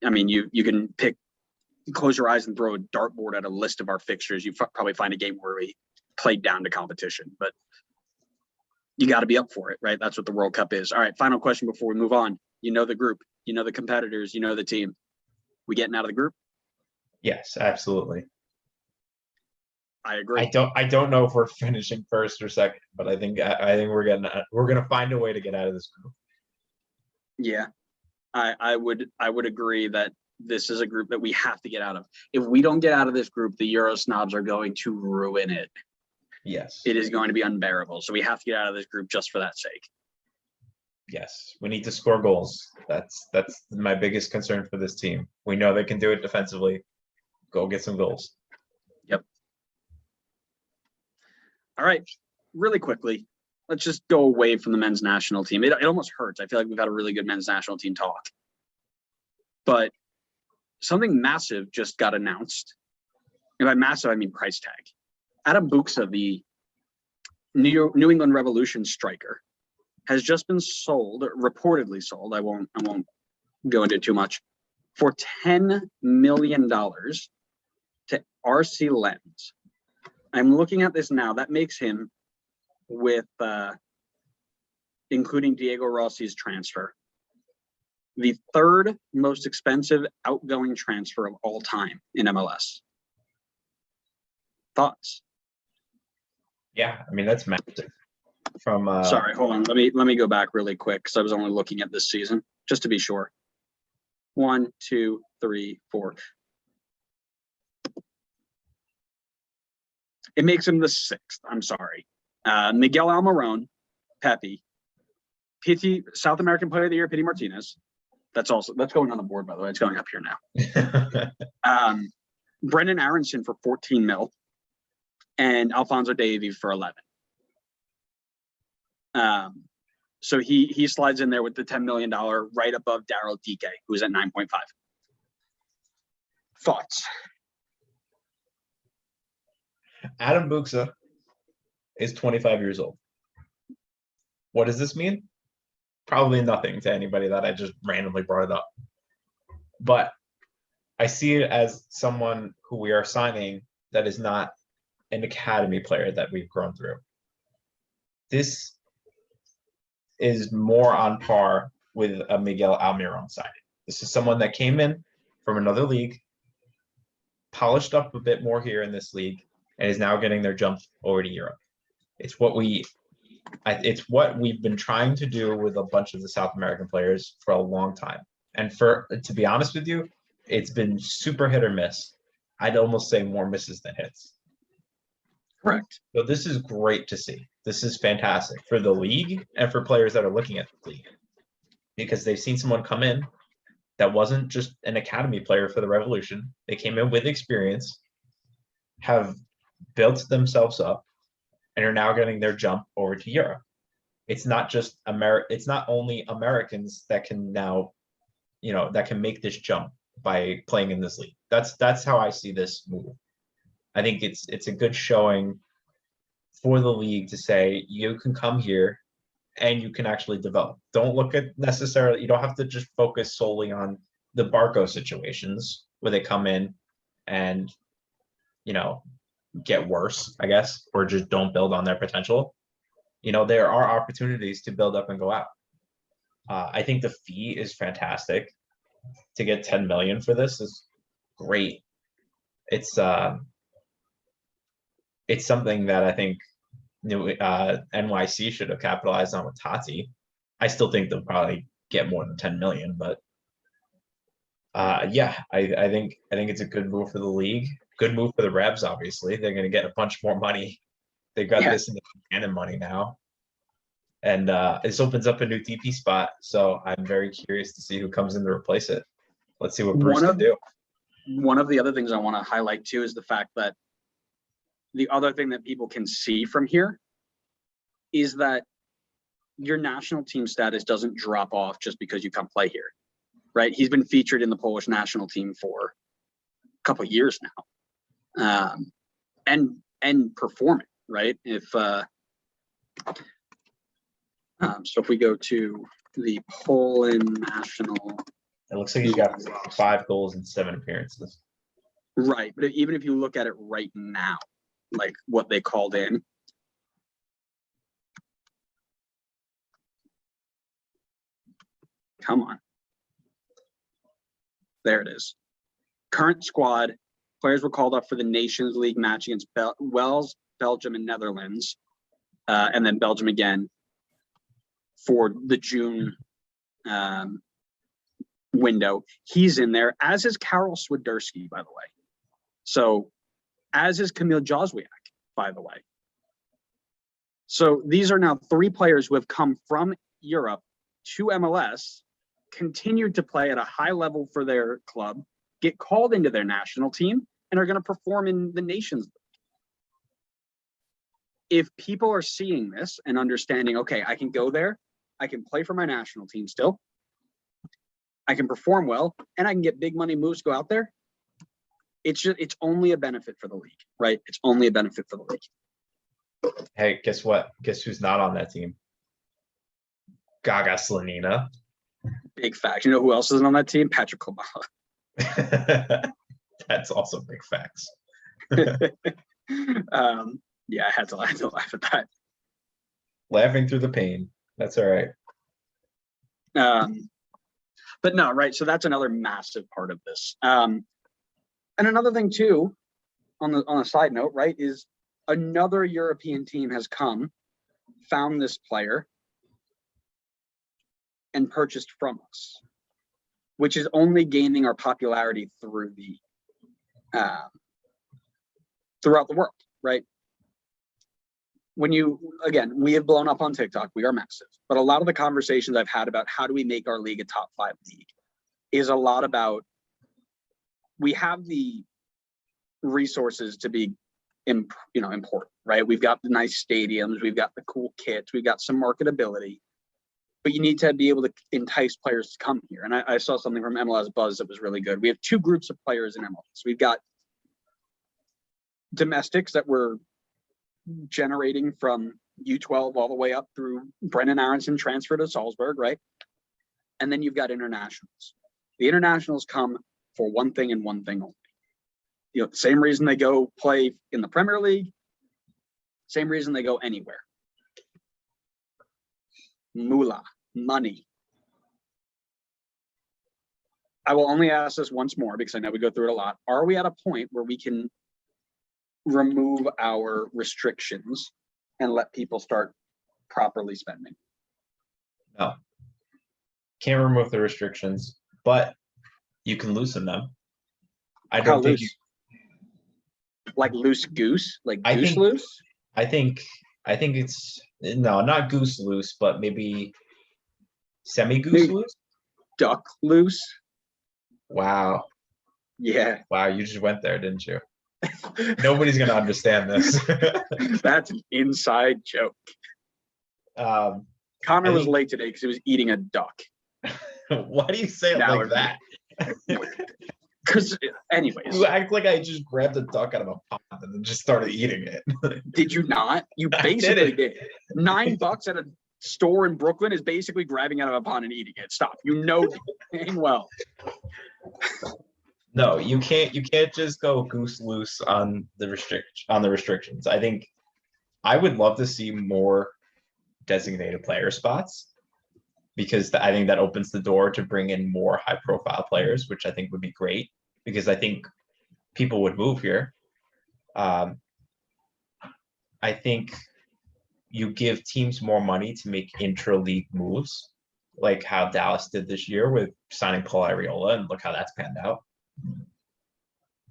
I mean, you can close your eyes and throw a dartboard at a list of our fixtures. You probably find a game where we played down to competition, but you got to be up for it, right? That's what the World Cup is. All right, final question before we move on. You know the group, you know the competitors, you know the team. We getting out of the group? Yes, absolutely. I agree. I don't know if we're finishing first or second, but I think we're gonna find a way to get out of this group. Yeah, I would agree that this is a group that we have to get out of. If we don't get out of this group, the Euro snobs are going to ruin it. Yes. It is going to be unbearable. So we have to get out of this group just for that sake. Yes, we need to score goals. That's my biggest concern for this team. We know they can do it defensively. Go get some goals. Yep. All right, really quickly, let's just go away from the men's national team. It almost hurts. I feel like we've had a really good men's national team talk. But something massive just got announced. And by massive, I mean price tag. Adam Buksa, the New England Revolution striker, has just been sold, reportedly sold. I won't go into too much, for $10 million to RC Lens. I'm looking at this now. That makes him, with including Diego Rossi's transfer, the third most expensive outgoing transfer of all time in MLS. Thoughts? Yeah, I mean that's massive. From Sorry, hold on. Let me go back really quick because I was only looking at this season just to be sure. 1, 2, 3, 4. It makes him the 6th. I'm sorry. Miguel Almiron, Pepe, South American Player of the Year, Pity Martinez. That's going on the board, by the way. It's going up here now. Brendan Aronson for 14 mil, and Alphonso Davies for 11. So he slides in there with the $10 million right above Daryl Dike, who's at 9.5. Thoughts? Adam Buksa is 25 years old. What does this mean? Probably nothing to anybody that I just randomly brought it up. But I see it as someone who we are signing that is not an academy player that we've grown through. This is more on par with a Miguel Almiron signing. This is someone that came in, from another league, polished up a bit more here in this league, and is now getting their jump over to Europe. It's what we've been trying to do with a bunch of the South American players for a long time. And to be honest with you, it's been super hit or miss. I'd almost say more misses than hits. Correct. So this is great to see. This is fantastic for the league and for players that are looking at the league, because they've seen someone come in that wasn't just an academy player for the Revolution. They came in with experience, have built themselves up, and are now getting their jump over to Europe. It's not just it's not only Americans that can now, that can make this jump by playing in this league. That's how I see this move. I think it's a good showing for the league to say you can come here and you can actually develop. Don't look at necessarily, you don't have to just focus solely on the Barco situations where they come in and, get worse, I guess, or just don't build on their potential. There are opportunities to build up and go out. I think the fee is fantastic. To get 10 million for this is great. It's something that I think NYC should have capitalized on with Tati. I still think they'll probably get more than 10 million, but I think it's a good move for the league. Good move for the Rebs, obviously. They're going to get a bunch more money. They've got this in the Buchanan money now. And this opens up a new DP spot. So I'm very curious to see who comes in to replace it. Let's see what Bruce can do. One of the other things I want to highlight too is the fact that the other thing that people can see from here is that your national team status doesn't drop off just because you come play here, right? He's been featured in the Polish national team for a couple of years now, and performing, right? So if we go to the Poland national, it looks like he's got 5 goals and 7 appearances. Right, but even if you look at it right now, like what they called in, come on, there it is. Current squad players were called up for the Nations League match against Wales, Belgium, and Netherlands, and then Belgium again for the June window. He's in there, as is Karol Swiderski, by the way. So, as is Kamil Jozwiak, by the way. So these are now 3 players who have come from Europe to MLS, continued to play at a high level for their club, get called into their national team, and are going to perform in the Nations League. If people are seeing this and understanding, okay, I can go there, I can play for my national team still, I can perform well, and I can get big money moves to go out there, it's only a benefit for the league, right? It's only a benefit for the league. Hey, guess what? Guess who's not on that team? Gaga Slanina. Big facts. You know who else isn't on that team? Patrick Klimala. That's also big facts. Yeah, I had to laugh at that. Laughing through the pain. That's all right. But no, right. So that's another massive part of this. And another thing too, on a side note, right, is another European team has come, found this player, and purchased from us, which is only gaining our popularity through the throughout the world, right? We have blown up on TikTok, we are massive, but a lot of the conversations I've had about how do we make our league a top 5 league is a lot about, we have the resources to be important, right? We've got the nice stadiums, we've got the cool kits, we've got some marketability, but you need to be able to entice players to come here. And I saw something from MLS Buzz that was really good. We have 2 groups of players in MLS. We've got domestics that we're generating from U12 all the way up through Brennan Aronson transfer to Salzburg, right? And then you've got internationals. The internationals come for one thing and one thing only. The same reason they go play in the Premier League, same reason they go anywhere. Moolah, money. I will only ask this once more because I know we go through it a lot. Are we at a point where we can remove our restrictions and let people start properly spending? No, can't remove the restrictions, but you can loosen them. I How don't think loose? Like loose goose? Like I goose think- loose? I think it's no, not goose loose, but maybe semi goose Maybe- loose. Duck loose? Wow, Yeah. wow, you just went there, didn't you? Nobody's gonna understand this. That's an inside joke. Connor I was think- late today because he was eating a duck. Why do you say it Now like that? Because, anyways, You act like I just grabbed a duck out of a pond and then just started eating it. did you not? You I basically didn't. did. $9 at a store in Brooklyn is basically grabbing out of a pond and eating it. Stop. You know dang well. No, you can't just go goose loose on the restrictions. I think I would love to see more designated player spots because I think that opens the door to bring in more high profile players, which I think would be great because I think people would move here. I think you give teams more money to make intra-league moves, like how Dallas did this year with signing Paul Arriola, and look how that's panned out.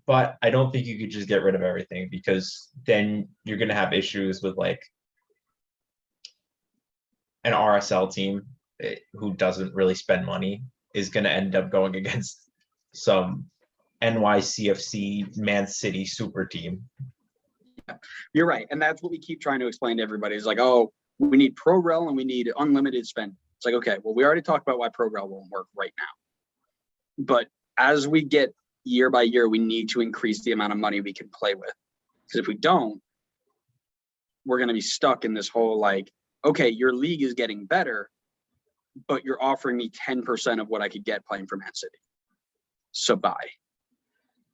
But I don't think you could just get rid of everything because then you're going to have issues with like an RSL team who doesn't really spend money is going to end up going against some NYCFC Man City super team. You're right. And that's what we keep trying to explain to everybody is like, oh, we need ProRel and we need unlimited spend. It's like, okay, well, we already talked about why ProRel won't work right now. But as we get year by year, we need to increase the amount of money we can play with. Because if we don't, we're going to be stuck in this whole like, okay, your league is getting better, but you're offering me 10% of what I could get playing for Man City. So bye.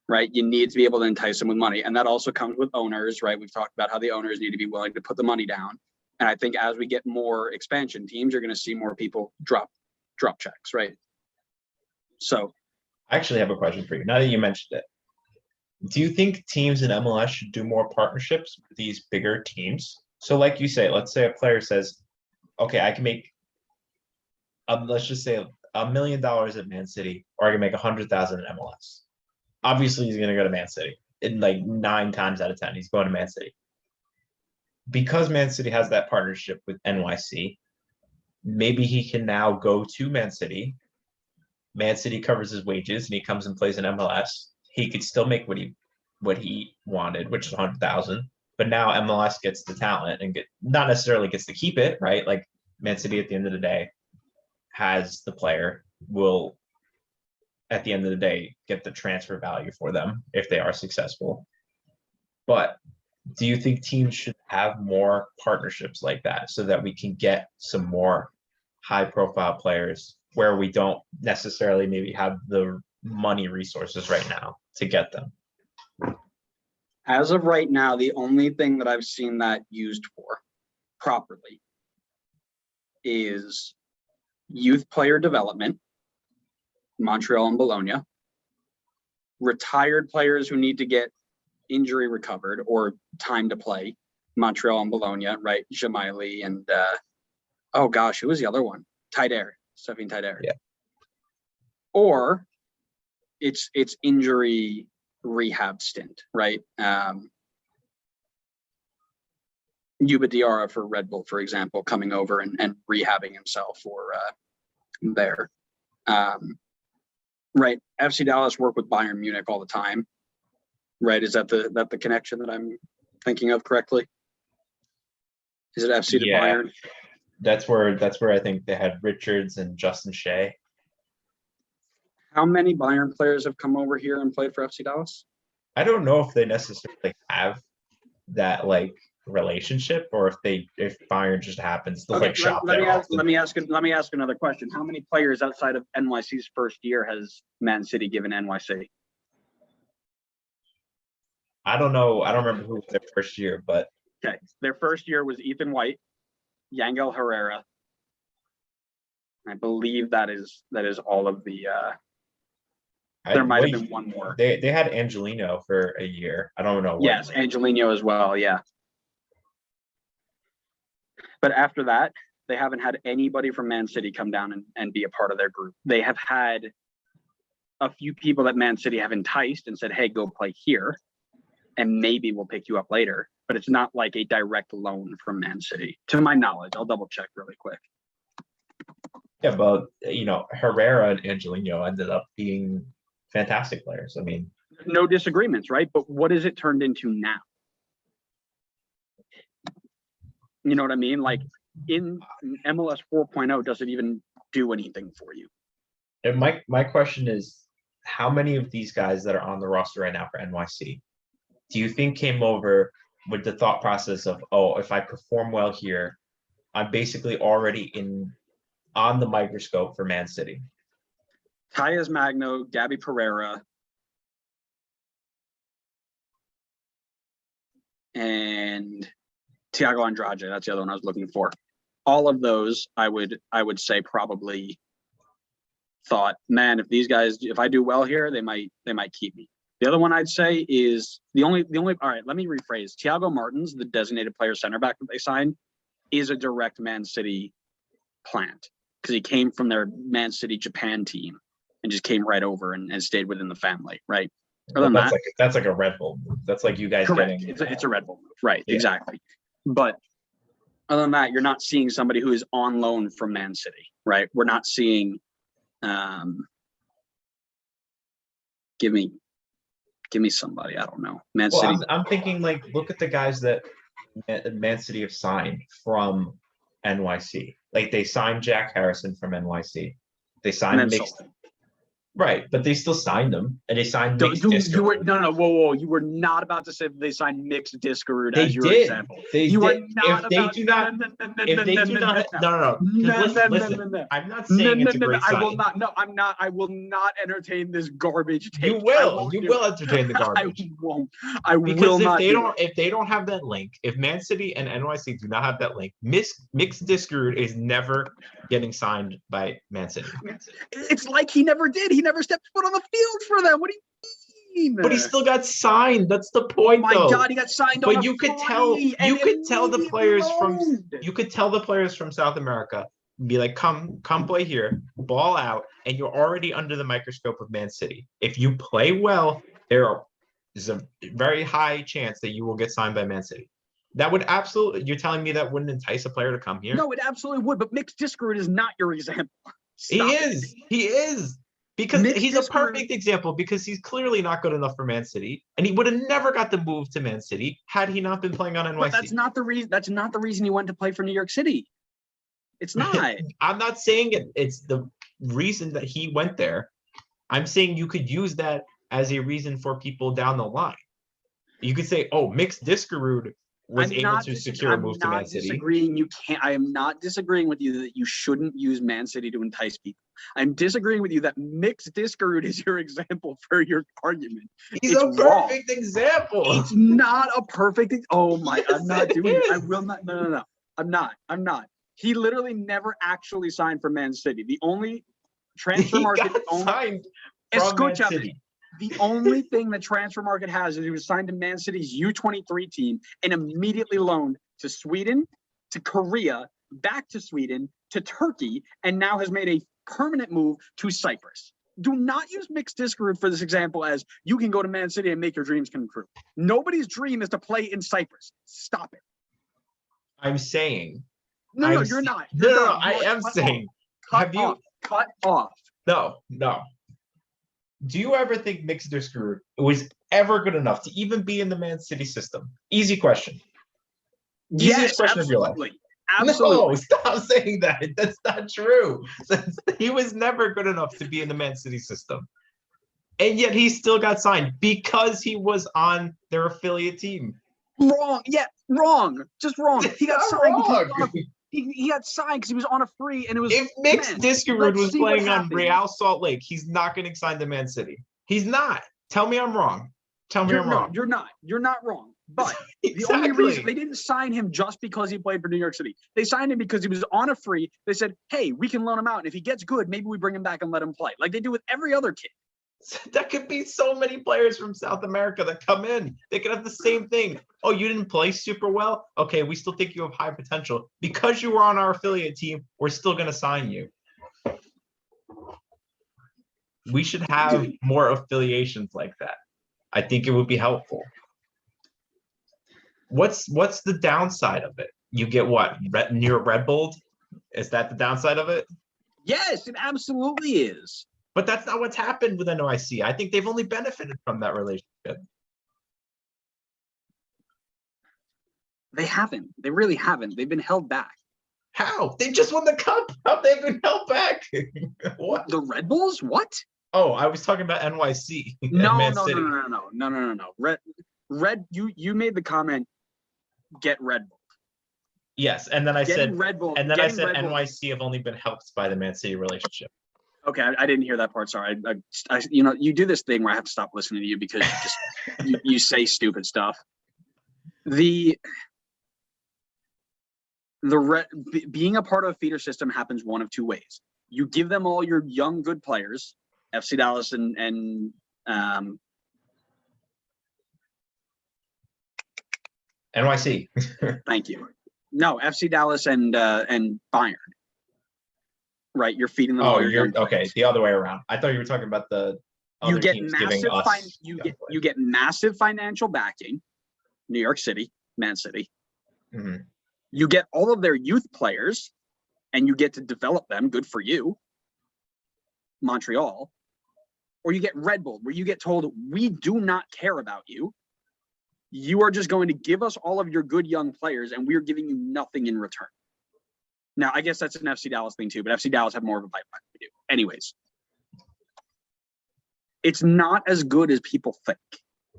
Right? You need to be able to entice them with money. And that also comes with owners, right? We've talked about how the owners need to be willing to put the money down. And I think as we get more expansion teams, you're going to see more people drop checks, right? So I actually have a question for you. Now that you mentioned it, do you think teams in MLS should do more partnerships with these bigger teams? So like you say, let's say a player says, okay, I can make, let's just say $1 million at Man City, or I can make 100,000 at MLS. Obviously, he's going to go to Man City. In like 9 times out of 10, he's going to Man City. Because Man City has that partnership with NYC, maybe he can now go to Man City. Man City covers his wages, and he comes and plays in MLS. He could still make what he wanted, which is 100,000. But now MLS gets the talent and not necessarily gets to keep it, right? Like Man City, at the end of the day, has the player, will at the end of the day get the transfer value for them if they are successful. But do you think teams should have more partnerships like that so that we can get some more high profile players where we don't necessarily maybe have the money resources right now to get them? as of right now, the only thing that I've seen that used for properly is youth player development, Montreal and Bologna, retired players who need to get injury recovered or time to play, Montreal and Bologna, right? Jamaili and oh gosh, who was the other one? Taider, Stefan Taider. Yeah. Or it's injury rehab stint, right? Yuba Diarra for Red Bull, for example, coming over and rehabbing himself for there. Right. FC Dallas work with Bayern Munich all the time. Right. Is that the connection that I'm thinking of correctly? Is it FC to Bayern? That's where I think they had Richards and Justin Shea. How many Bayern players have come over here and played for FC Dallas? I don't know if they necessarily have that like relationship, or if Bayern just happens to like shop there. Let me ask another question. How many players outside of NYC's first year has Man City given NYC? I don't know. I don't remember who was their first year, but okay, their first year was Ethan White, Yangel Herrera. I believe that is all of the There might have wait, been one more. they had Angelino for a year. I don't know what. Yes, Angelino as well. Yeah. But after that, they haven't had anybody from Man City come down and be a part of their group. They have had a few people that Man City have enticed and said, hey, go play here, and maybe we'll pick you up later. But it's not like a direct loan from Man City, to my knowledge. I'll double check really quick. Yeah, but Herrera and Angelino ended up being fantastic players. I mean, no disagreements, right? But what is it turned into now? You know what I mean? Like in MLS 4.0, does it even do anything for you? and my question is, how many of these guys that are on the roster right now for NYC do you think came over with the thought process of, oh, if I perform well here, I'm basically already on the microscope for Man City? Tyus Magno, Gabby Pereira, and Thiago Andrade. That's the other one I was looking for. All of those, I would say probably thought, man, if these guys, if I do well here, they might keep me. The other one I'd say is the only. All right, let me rephrase. Thiago Martins, the designated player center back that they signed, is a direct Man City plant because he came from their Man City Japan team and just came right over and stayed within the family, right? Well, that's like a Red Bull move. That's like you guys correct. getting. It's a Red Bull move, right? Yeah. Exactly. But other than that, you're not seeing somebody who is on loan from Man City, right? We're not seeing. Give me somebody. I don't know. Man City. I'm thinking like, look at the guys that Man City have signed from NYC. Like they signed Jack Harrison from NYC. They signed mixed. Right, but they still signed them, and they signed mixed Diskerud. Whoa! You were not about to say that they signed mixed Diskerud as your example. They did. If they do not, listen. I'm not saying it's a great sign. I will not. No, I'm not. I will not entertain this garbage take. You will. You will entertain the garbage. I won't. I will not. If they don't have that link, if Man City and NYC do not have that link, mixed Diskerud is never getting signed by Man City. It's like he never did. He never stepped foot on the field for them. What do you mean? But he still got signed. That's the point, though. My God, he got signed. But you could tell the players from South America, be like, come play here, ball out, and you're already under the microscope of Man City. If you play well, there is a very high chance that you will get signed by Man City. That would absolutely. You're telling me that wouldn't entice a player to come here? No, it absolutely would. But mixed Diskerud is not your example. He is. Because he's a perfect example because he's clearly not good enough for Man City, and he would have never got the move to Man City had he not been playing on NYC. But that's not the reason. That's not the reason he went to play for New York City. It's not. I'm not saying it. It's the reason that he went there. I'm saying you could use that as a reason for people down the line. You could say, "Oh, mixed Diskerud was able to secure a move to Man City." I am not disagreeing with you that you shouldn't use Man City to entice people. I'm disagreeing with you that mixed Diskerud is your example for your argument. He's a perfect example. It's not a perfect. Oh my! I'm not doing it. I will not. No. I'm not. He literally never actually signed for Man City. The only transfer market signed from Man City. The only thing the transfer market has is he was signed to Man City's U23 team and immediately loaned to Sweden, to Korea, back to Sweden, to Turkey, and now has made a permanent move to Cyprus. Do not use mixed Diskerud for this example as you can go to Man City and make your dreams come true. Nobody's dream is to play in Cyprus. Stop it. I'm saying. No, you're not. No, I am saying. Cut off. No. Do you ever think mixed Diskerud was ever good enough to even be in the Man City system? Easy question. Easiest question of your life. Absolutely. No, stop saying that. That's not true. He was never good enough to be in the Man City system. And yet he still got signed because he was on their affiliate team. Wrong. Yeah, wrong. Just wrong. He got signed. He got signed because he was on a free, and it was. If mixed Diskerud was playing on Real Salt Lake, he's not getting signed to Man City. He's not. Tell me I'm wrong. Wrong. You're not. You're not wrong. But exactly. The only reason they didn't sign him just because he played for New York City. They signed him because he was on a free. They said, "Hey, we can loan him out, and if he gets good, maybe we bring him back and let him play," like they do with every other kid. That could be so many players from South America that come in. They could have the same thing. Oh, you didn't play super well? Okay, we still think you have high potential. Because you were on our affiliate team, we're still going to sign you. We should have more affiliations like that. I think it would be helpful. What's the downside of it? You get what? Near Red Bull? Is that the downside of it? Yes, it absolutely is. But that's not what's happened with NYC. I think they've only benefited from that relationship. They haven't. They really haven't. They've been held back. How? They just won the cup. How they been held back? What? The Red Bulls? What? Oh, I was talking about NYC. No. Red. You made the comment. Get Red Bull. Yes, and then I said Red Bull. And then I said NYC have only been helped by the Man City relationship. Okay, I didn't hear that part. Sorry. I you know, you do this thing where I have to stop listening to you because you say stupid stuff. Being a part of a feeder system happens one of two ways. You give them all your young, good players, FC Dallas and NYC. Thank you. No, FC Dallas and Bayern. Right, you're feeding them. Oh, all your okay. Players. The other way around. I thought you were talking about the other teams giving us. You get massive financial backing. New York City, Man City. Mm-hmm. You get all of their youth players, and you get to develop them. Good for you. Montreal, or you get Red Bull, where you get told we do not care about you. You are just going to give us all of your good young players, and we're giving you nothing in return. Now, I guess that's an FC Dallas thing too, but FC Dallas have more of a pipeline than we do. Anyways, it's not as good as people think.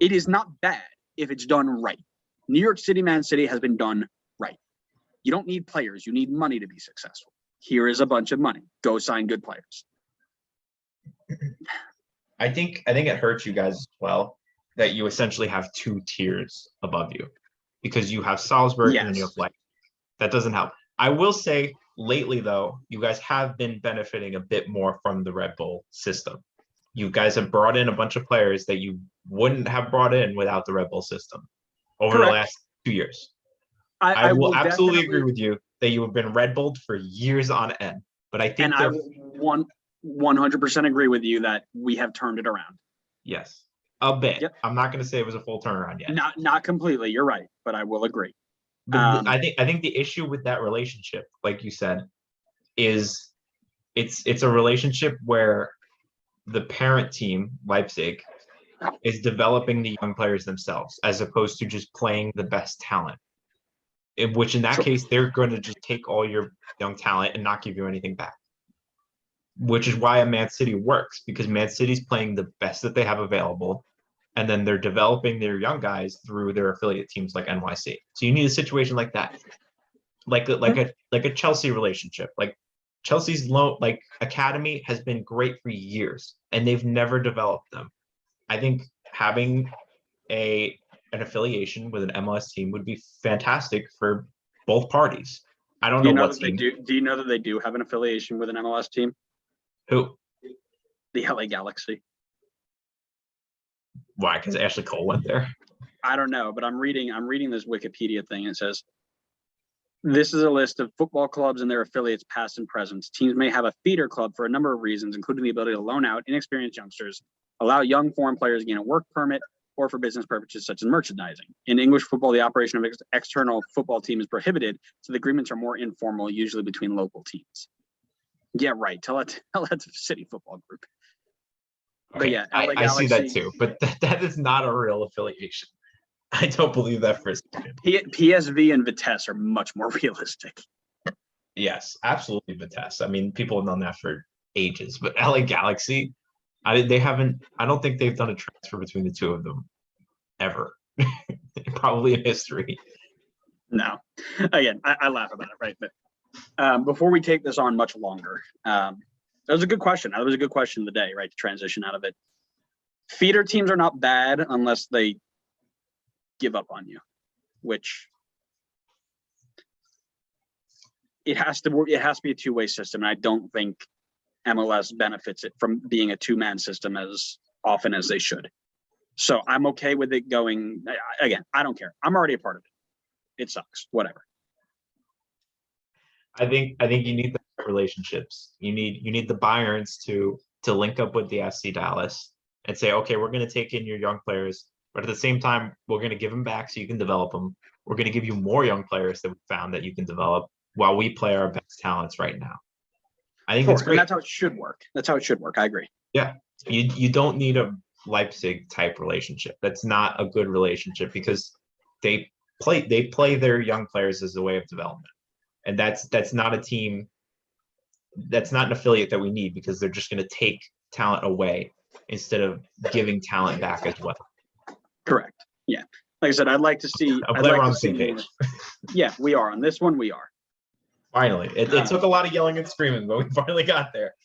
It is not bad if it's done right. New York City, Man City has been done right. You don't need players. You need money to be successful. Here is a bunch of money. Go sign good players. I think it hurts you guys as well that you essentially have two tiers above you because you have Salzburg and then you have Ligue. That doesn't help. I will say lately, though, you guys have been benefiting a bit more from the Red Bull system. You guys have brought in a bunch of players that you wouldn't have brought in without the Red Bull system over the last 2 years. I will absolutely agree with you that you have been Red Bulled for years on end. But I think I 100% agree with you that we have turned it around. Yes, a bit. Yep. I'm not going to say it was a full turnaround yet. Not completely. You're right, but I will agree. I think the issue with that relationship, like you said, is it's a relationship where the parent team, Leipzig, is developing the young players themselves as opposed to just playing the best talent. In that case, they're going to just take all your young talent and not give you anything back. Which is why a Man City works, because Man City's playing the best that they have available. And then they're developing their young guys through their affiliate teams like NYC. So you need a situation like that, like a Chelsea relationship. Like Chelsea's academy has been great for years, and they've never developed them. I think having an affiliation with an MLS team would be fantastic for both parties. I don't know what team. Do you know that they do have an affiliation with an MLS team? Who? The LA Galaxy. Why? Because Ashley Cole went there? I don't know, but I'm reading this Wikipedia thing. And it says, this is a list of football clubs and their affiliates past and present. Teams may have a feeder club for a number of reasons, including the ability to loan out inexperienced youngsters, allow young foreign players to gain a work permit, or for business purposes such as merchandising. In English football, the operation of external football team is prohibited, so the agreements are more informal, usually between local teams. Yeah, right. Tell that City Football Group. Okay. But yeah, I see that too, but that is not a real affiliation. I don't believe that for a second. PSV and Vitesse are much more realistic. Yes, absolutely Vitesse. I mean, people have known that for ages, but LA Galaxy, I don't think they've done a transfer between the two of them ever. Probably in history. No. Again, I laugh about it, right? But before we take this on much longer, that was a good question. That was a good question of the day, right? To transition out of it. Feeder teams are not bad unless they give up on you, which it has to work. It has to be a two-way system. And I don't think MLS benefits it from being a two-man system as often as they should. So I'm okay with it going. Again, I don't care. I'm already a part of it. It sucks. Whatever. I think you need the relationships. You need the Bayerns to link up with the FC Dallas and say, okay, we're going to take in your young players, but at the same time, we're going to give them back so you can develop them. We're going to give you more young players that we found that you can develop while we play our best talents right now. I think that's great. And that's how it should work. That's how it should work. I agree. Yeah, you don't need a Leipzig type relationship. That's not a good relationship because they play their young players as a way of development. And that's not a team, that's not an affiliate that we need because they're just going to take talent away instead of giving talent back as well. Correct. Yeah. Like I said, I'd like to see. I'm glad we're on the same page. Yeah, we are. On this one, we are. Finally. It took a lot of yelling and screaming, but we finally got there.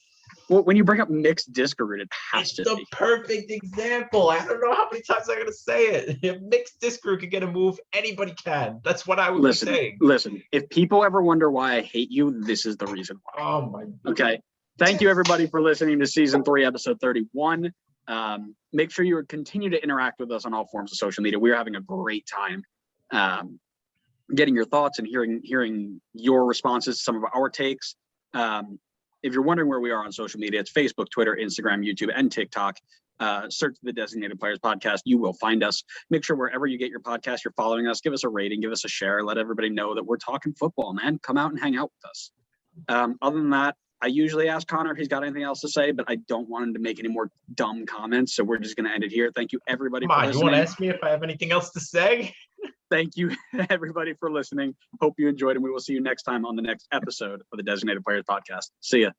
Well, when you bring up mixed disc route, it has to be. It's the perfect example. I don't know how many times I'm going to say it. If mixed disc route can get a move, anybody can. That's what I was saying. Listen, if people ever wonder why I hate you, this is the reason why. Oh, my God. Okay. Thank you, everybody, for listening to Season 3, Episode 31. Make sure you continue to interact with us on all forms of social media. We are having a great time getting your thoughts and hearing your responses to some of our takes. If you're wondering where we are on social media, it's Facebook, Twitter, Instagram, YouTube, and TikTok. Search the Designated Players Podcast. You will find us. Make sure wherever you get your podcast, you're following us. Give us a rating. Give us a share. Let everybody know that we're talking football, man. Come out and hang out with us. Other than that, I usually ask Connor if he's got anything else to say, but I don't want him to make any more dumb comments. So we're just going to end it here. Thank you, everybody, for listening. You want to ask me if I have anything else to say? Thank you, everybody, for listening. Hope you enjoyed, and we will see you next time on the next episode of the Designated Players Podcast. See ya.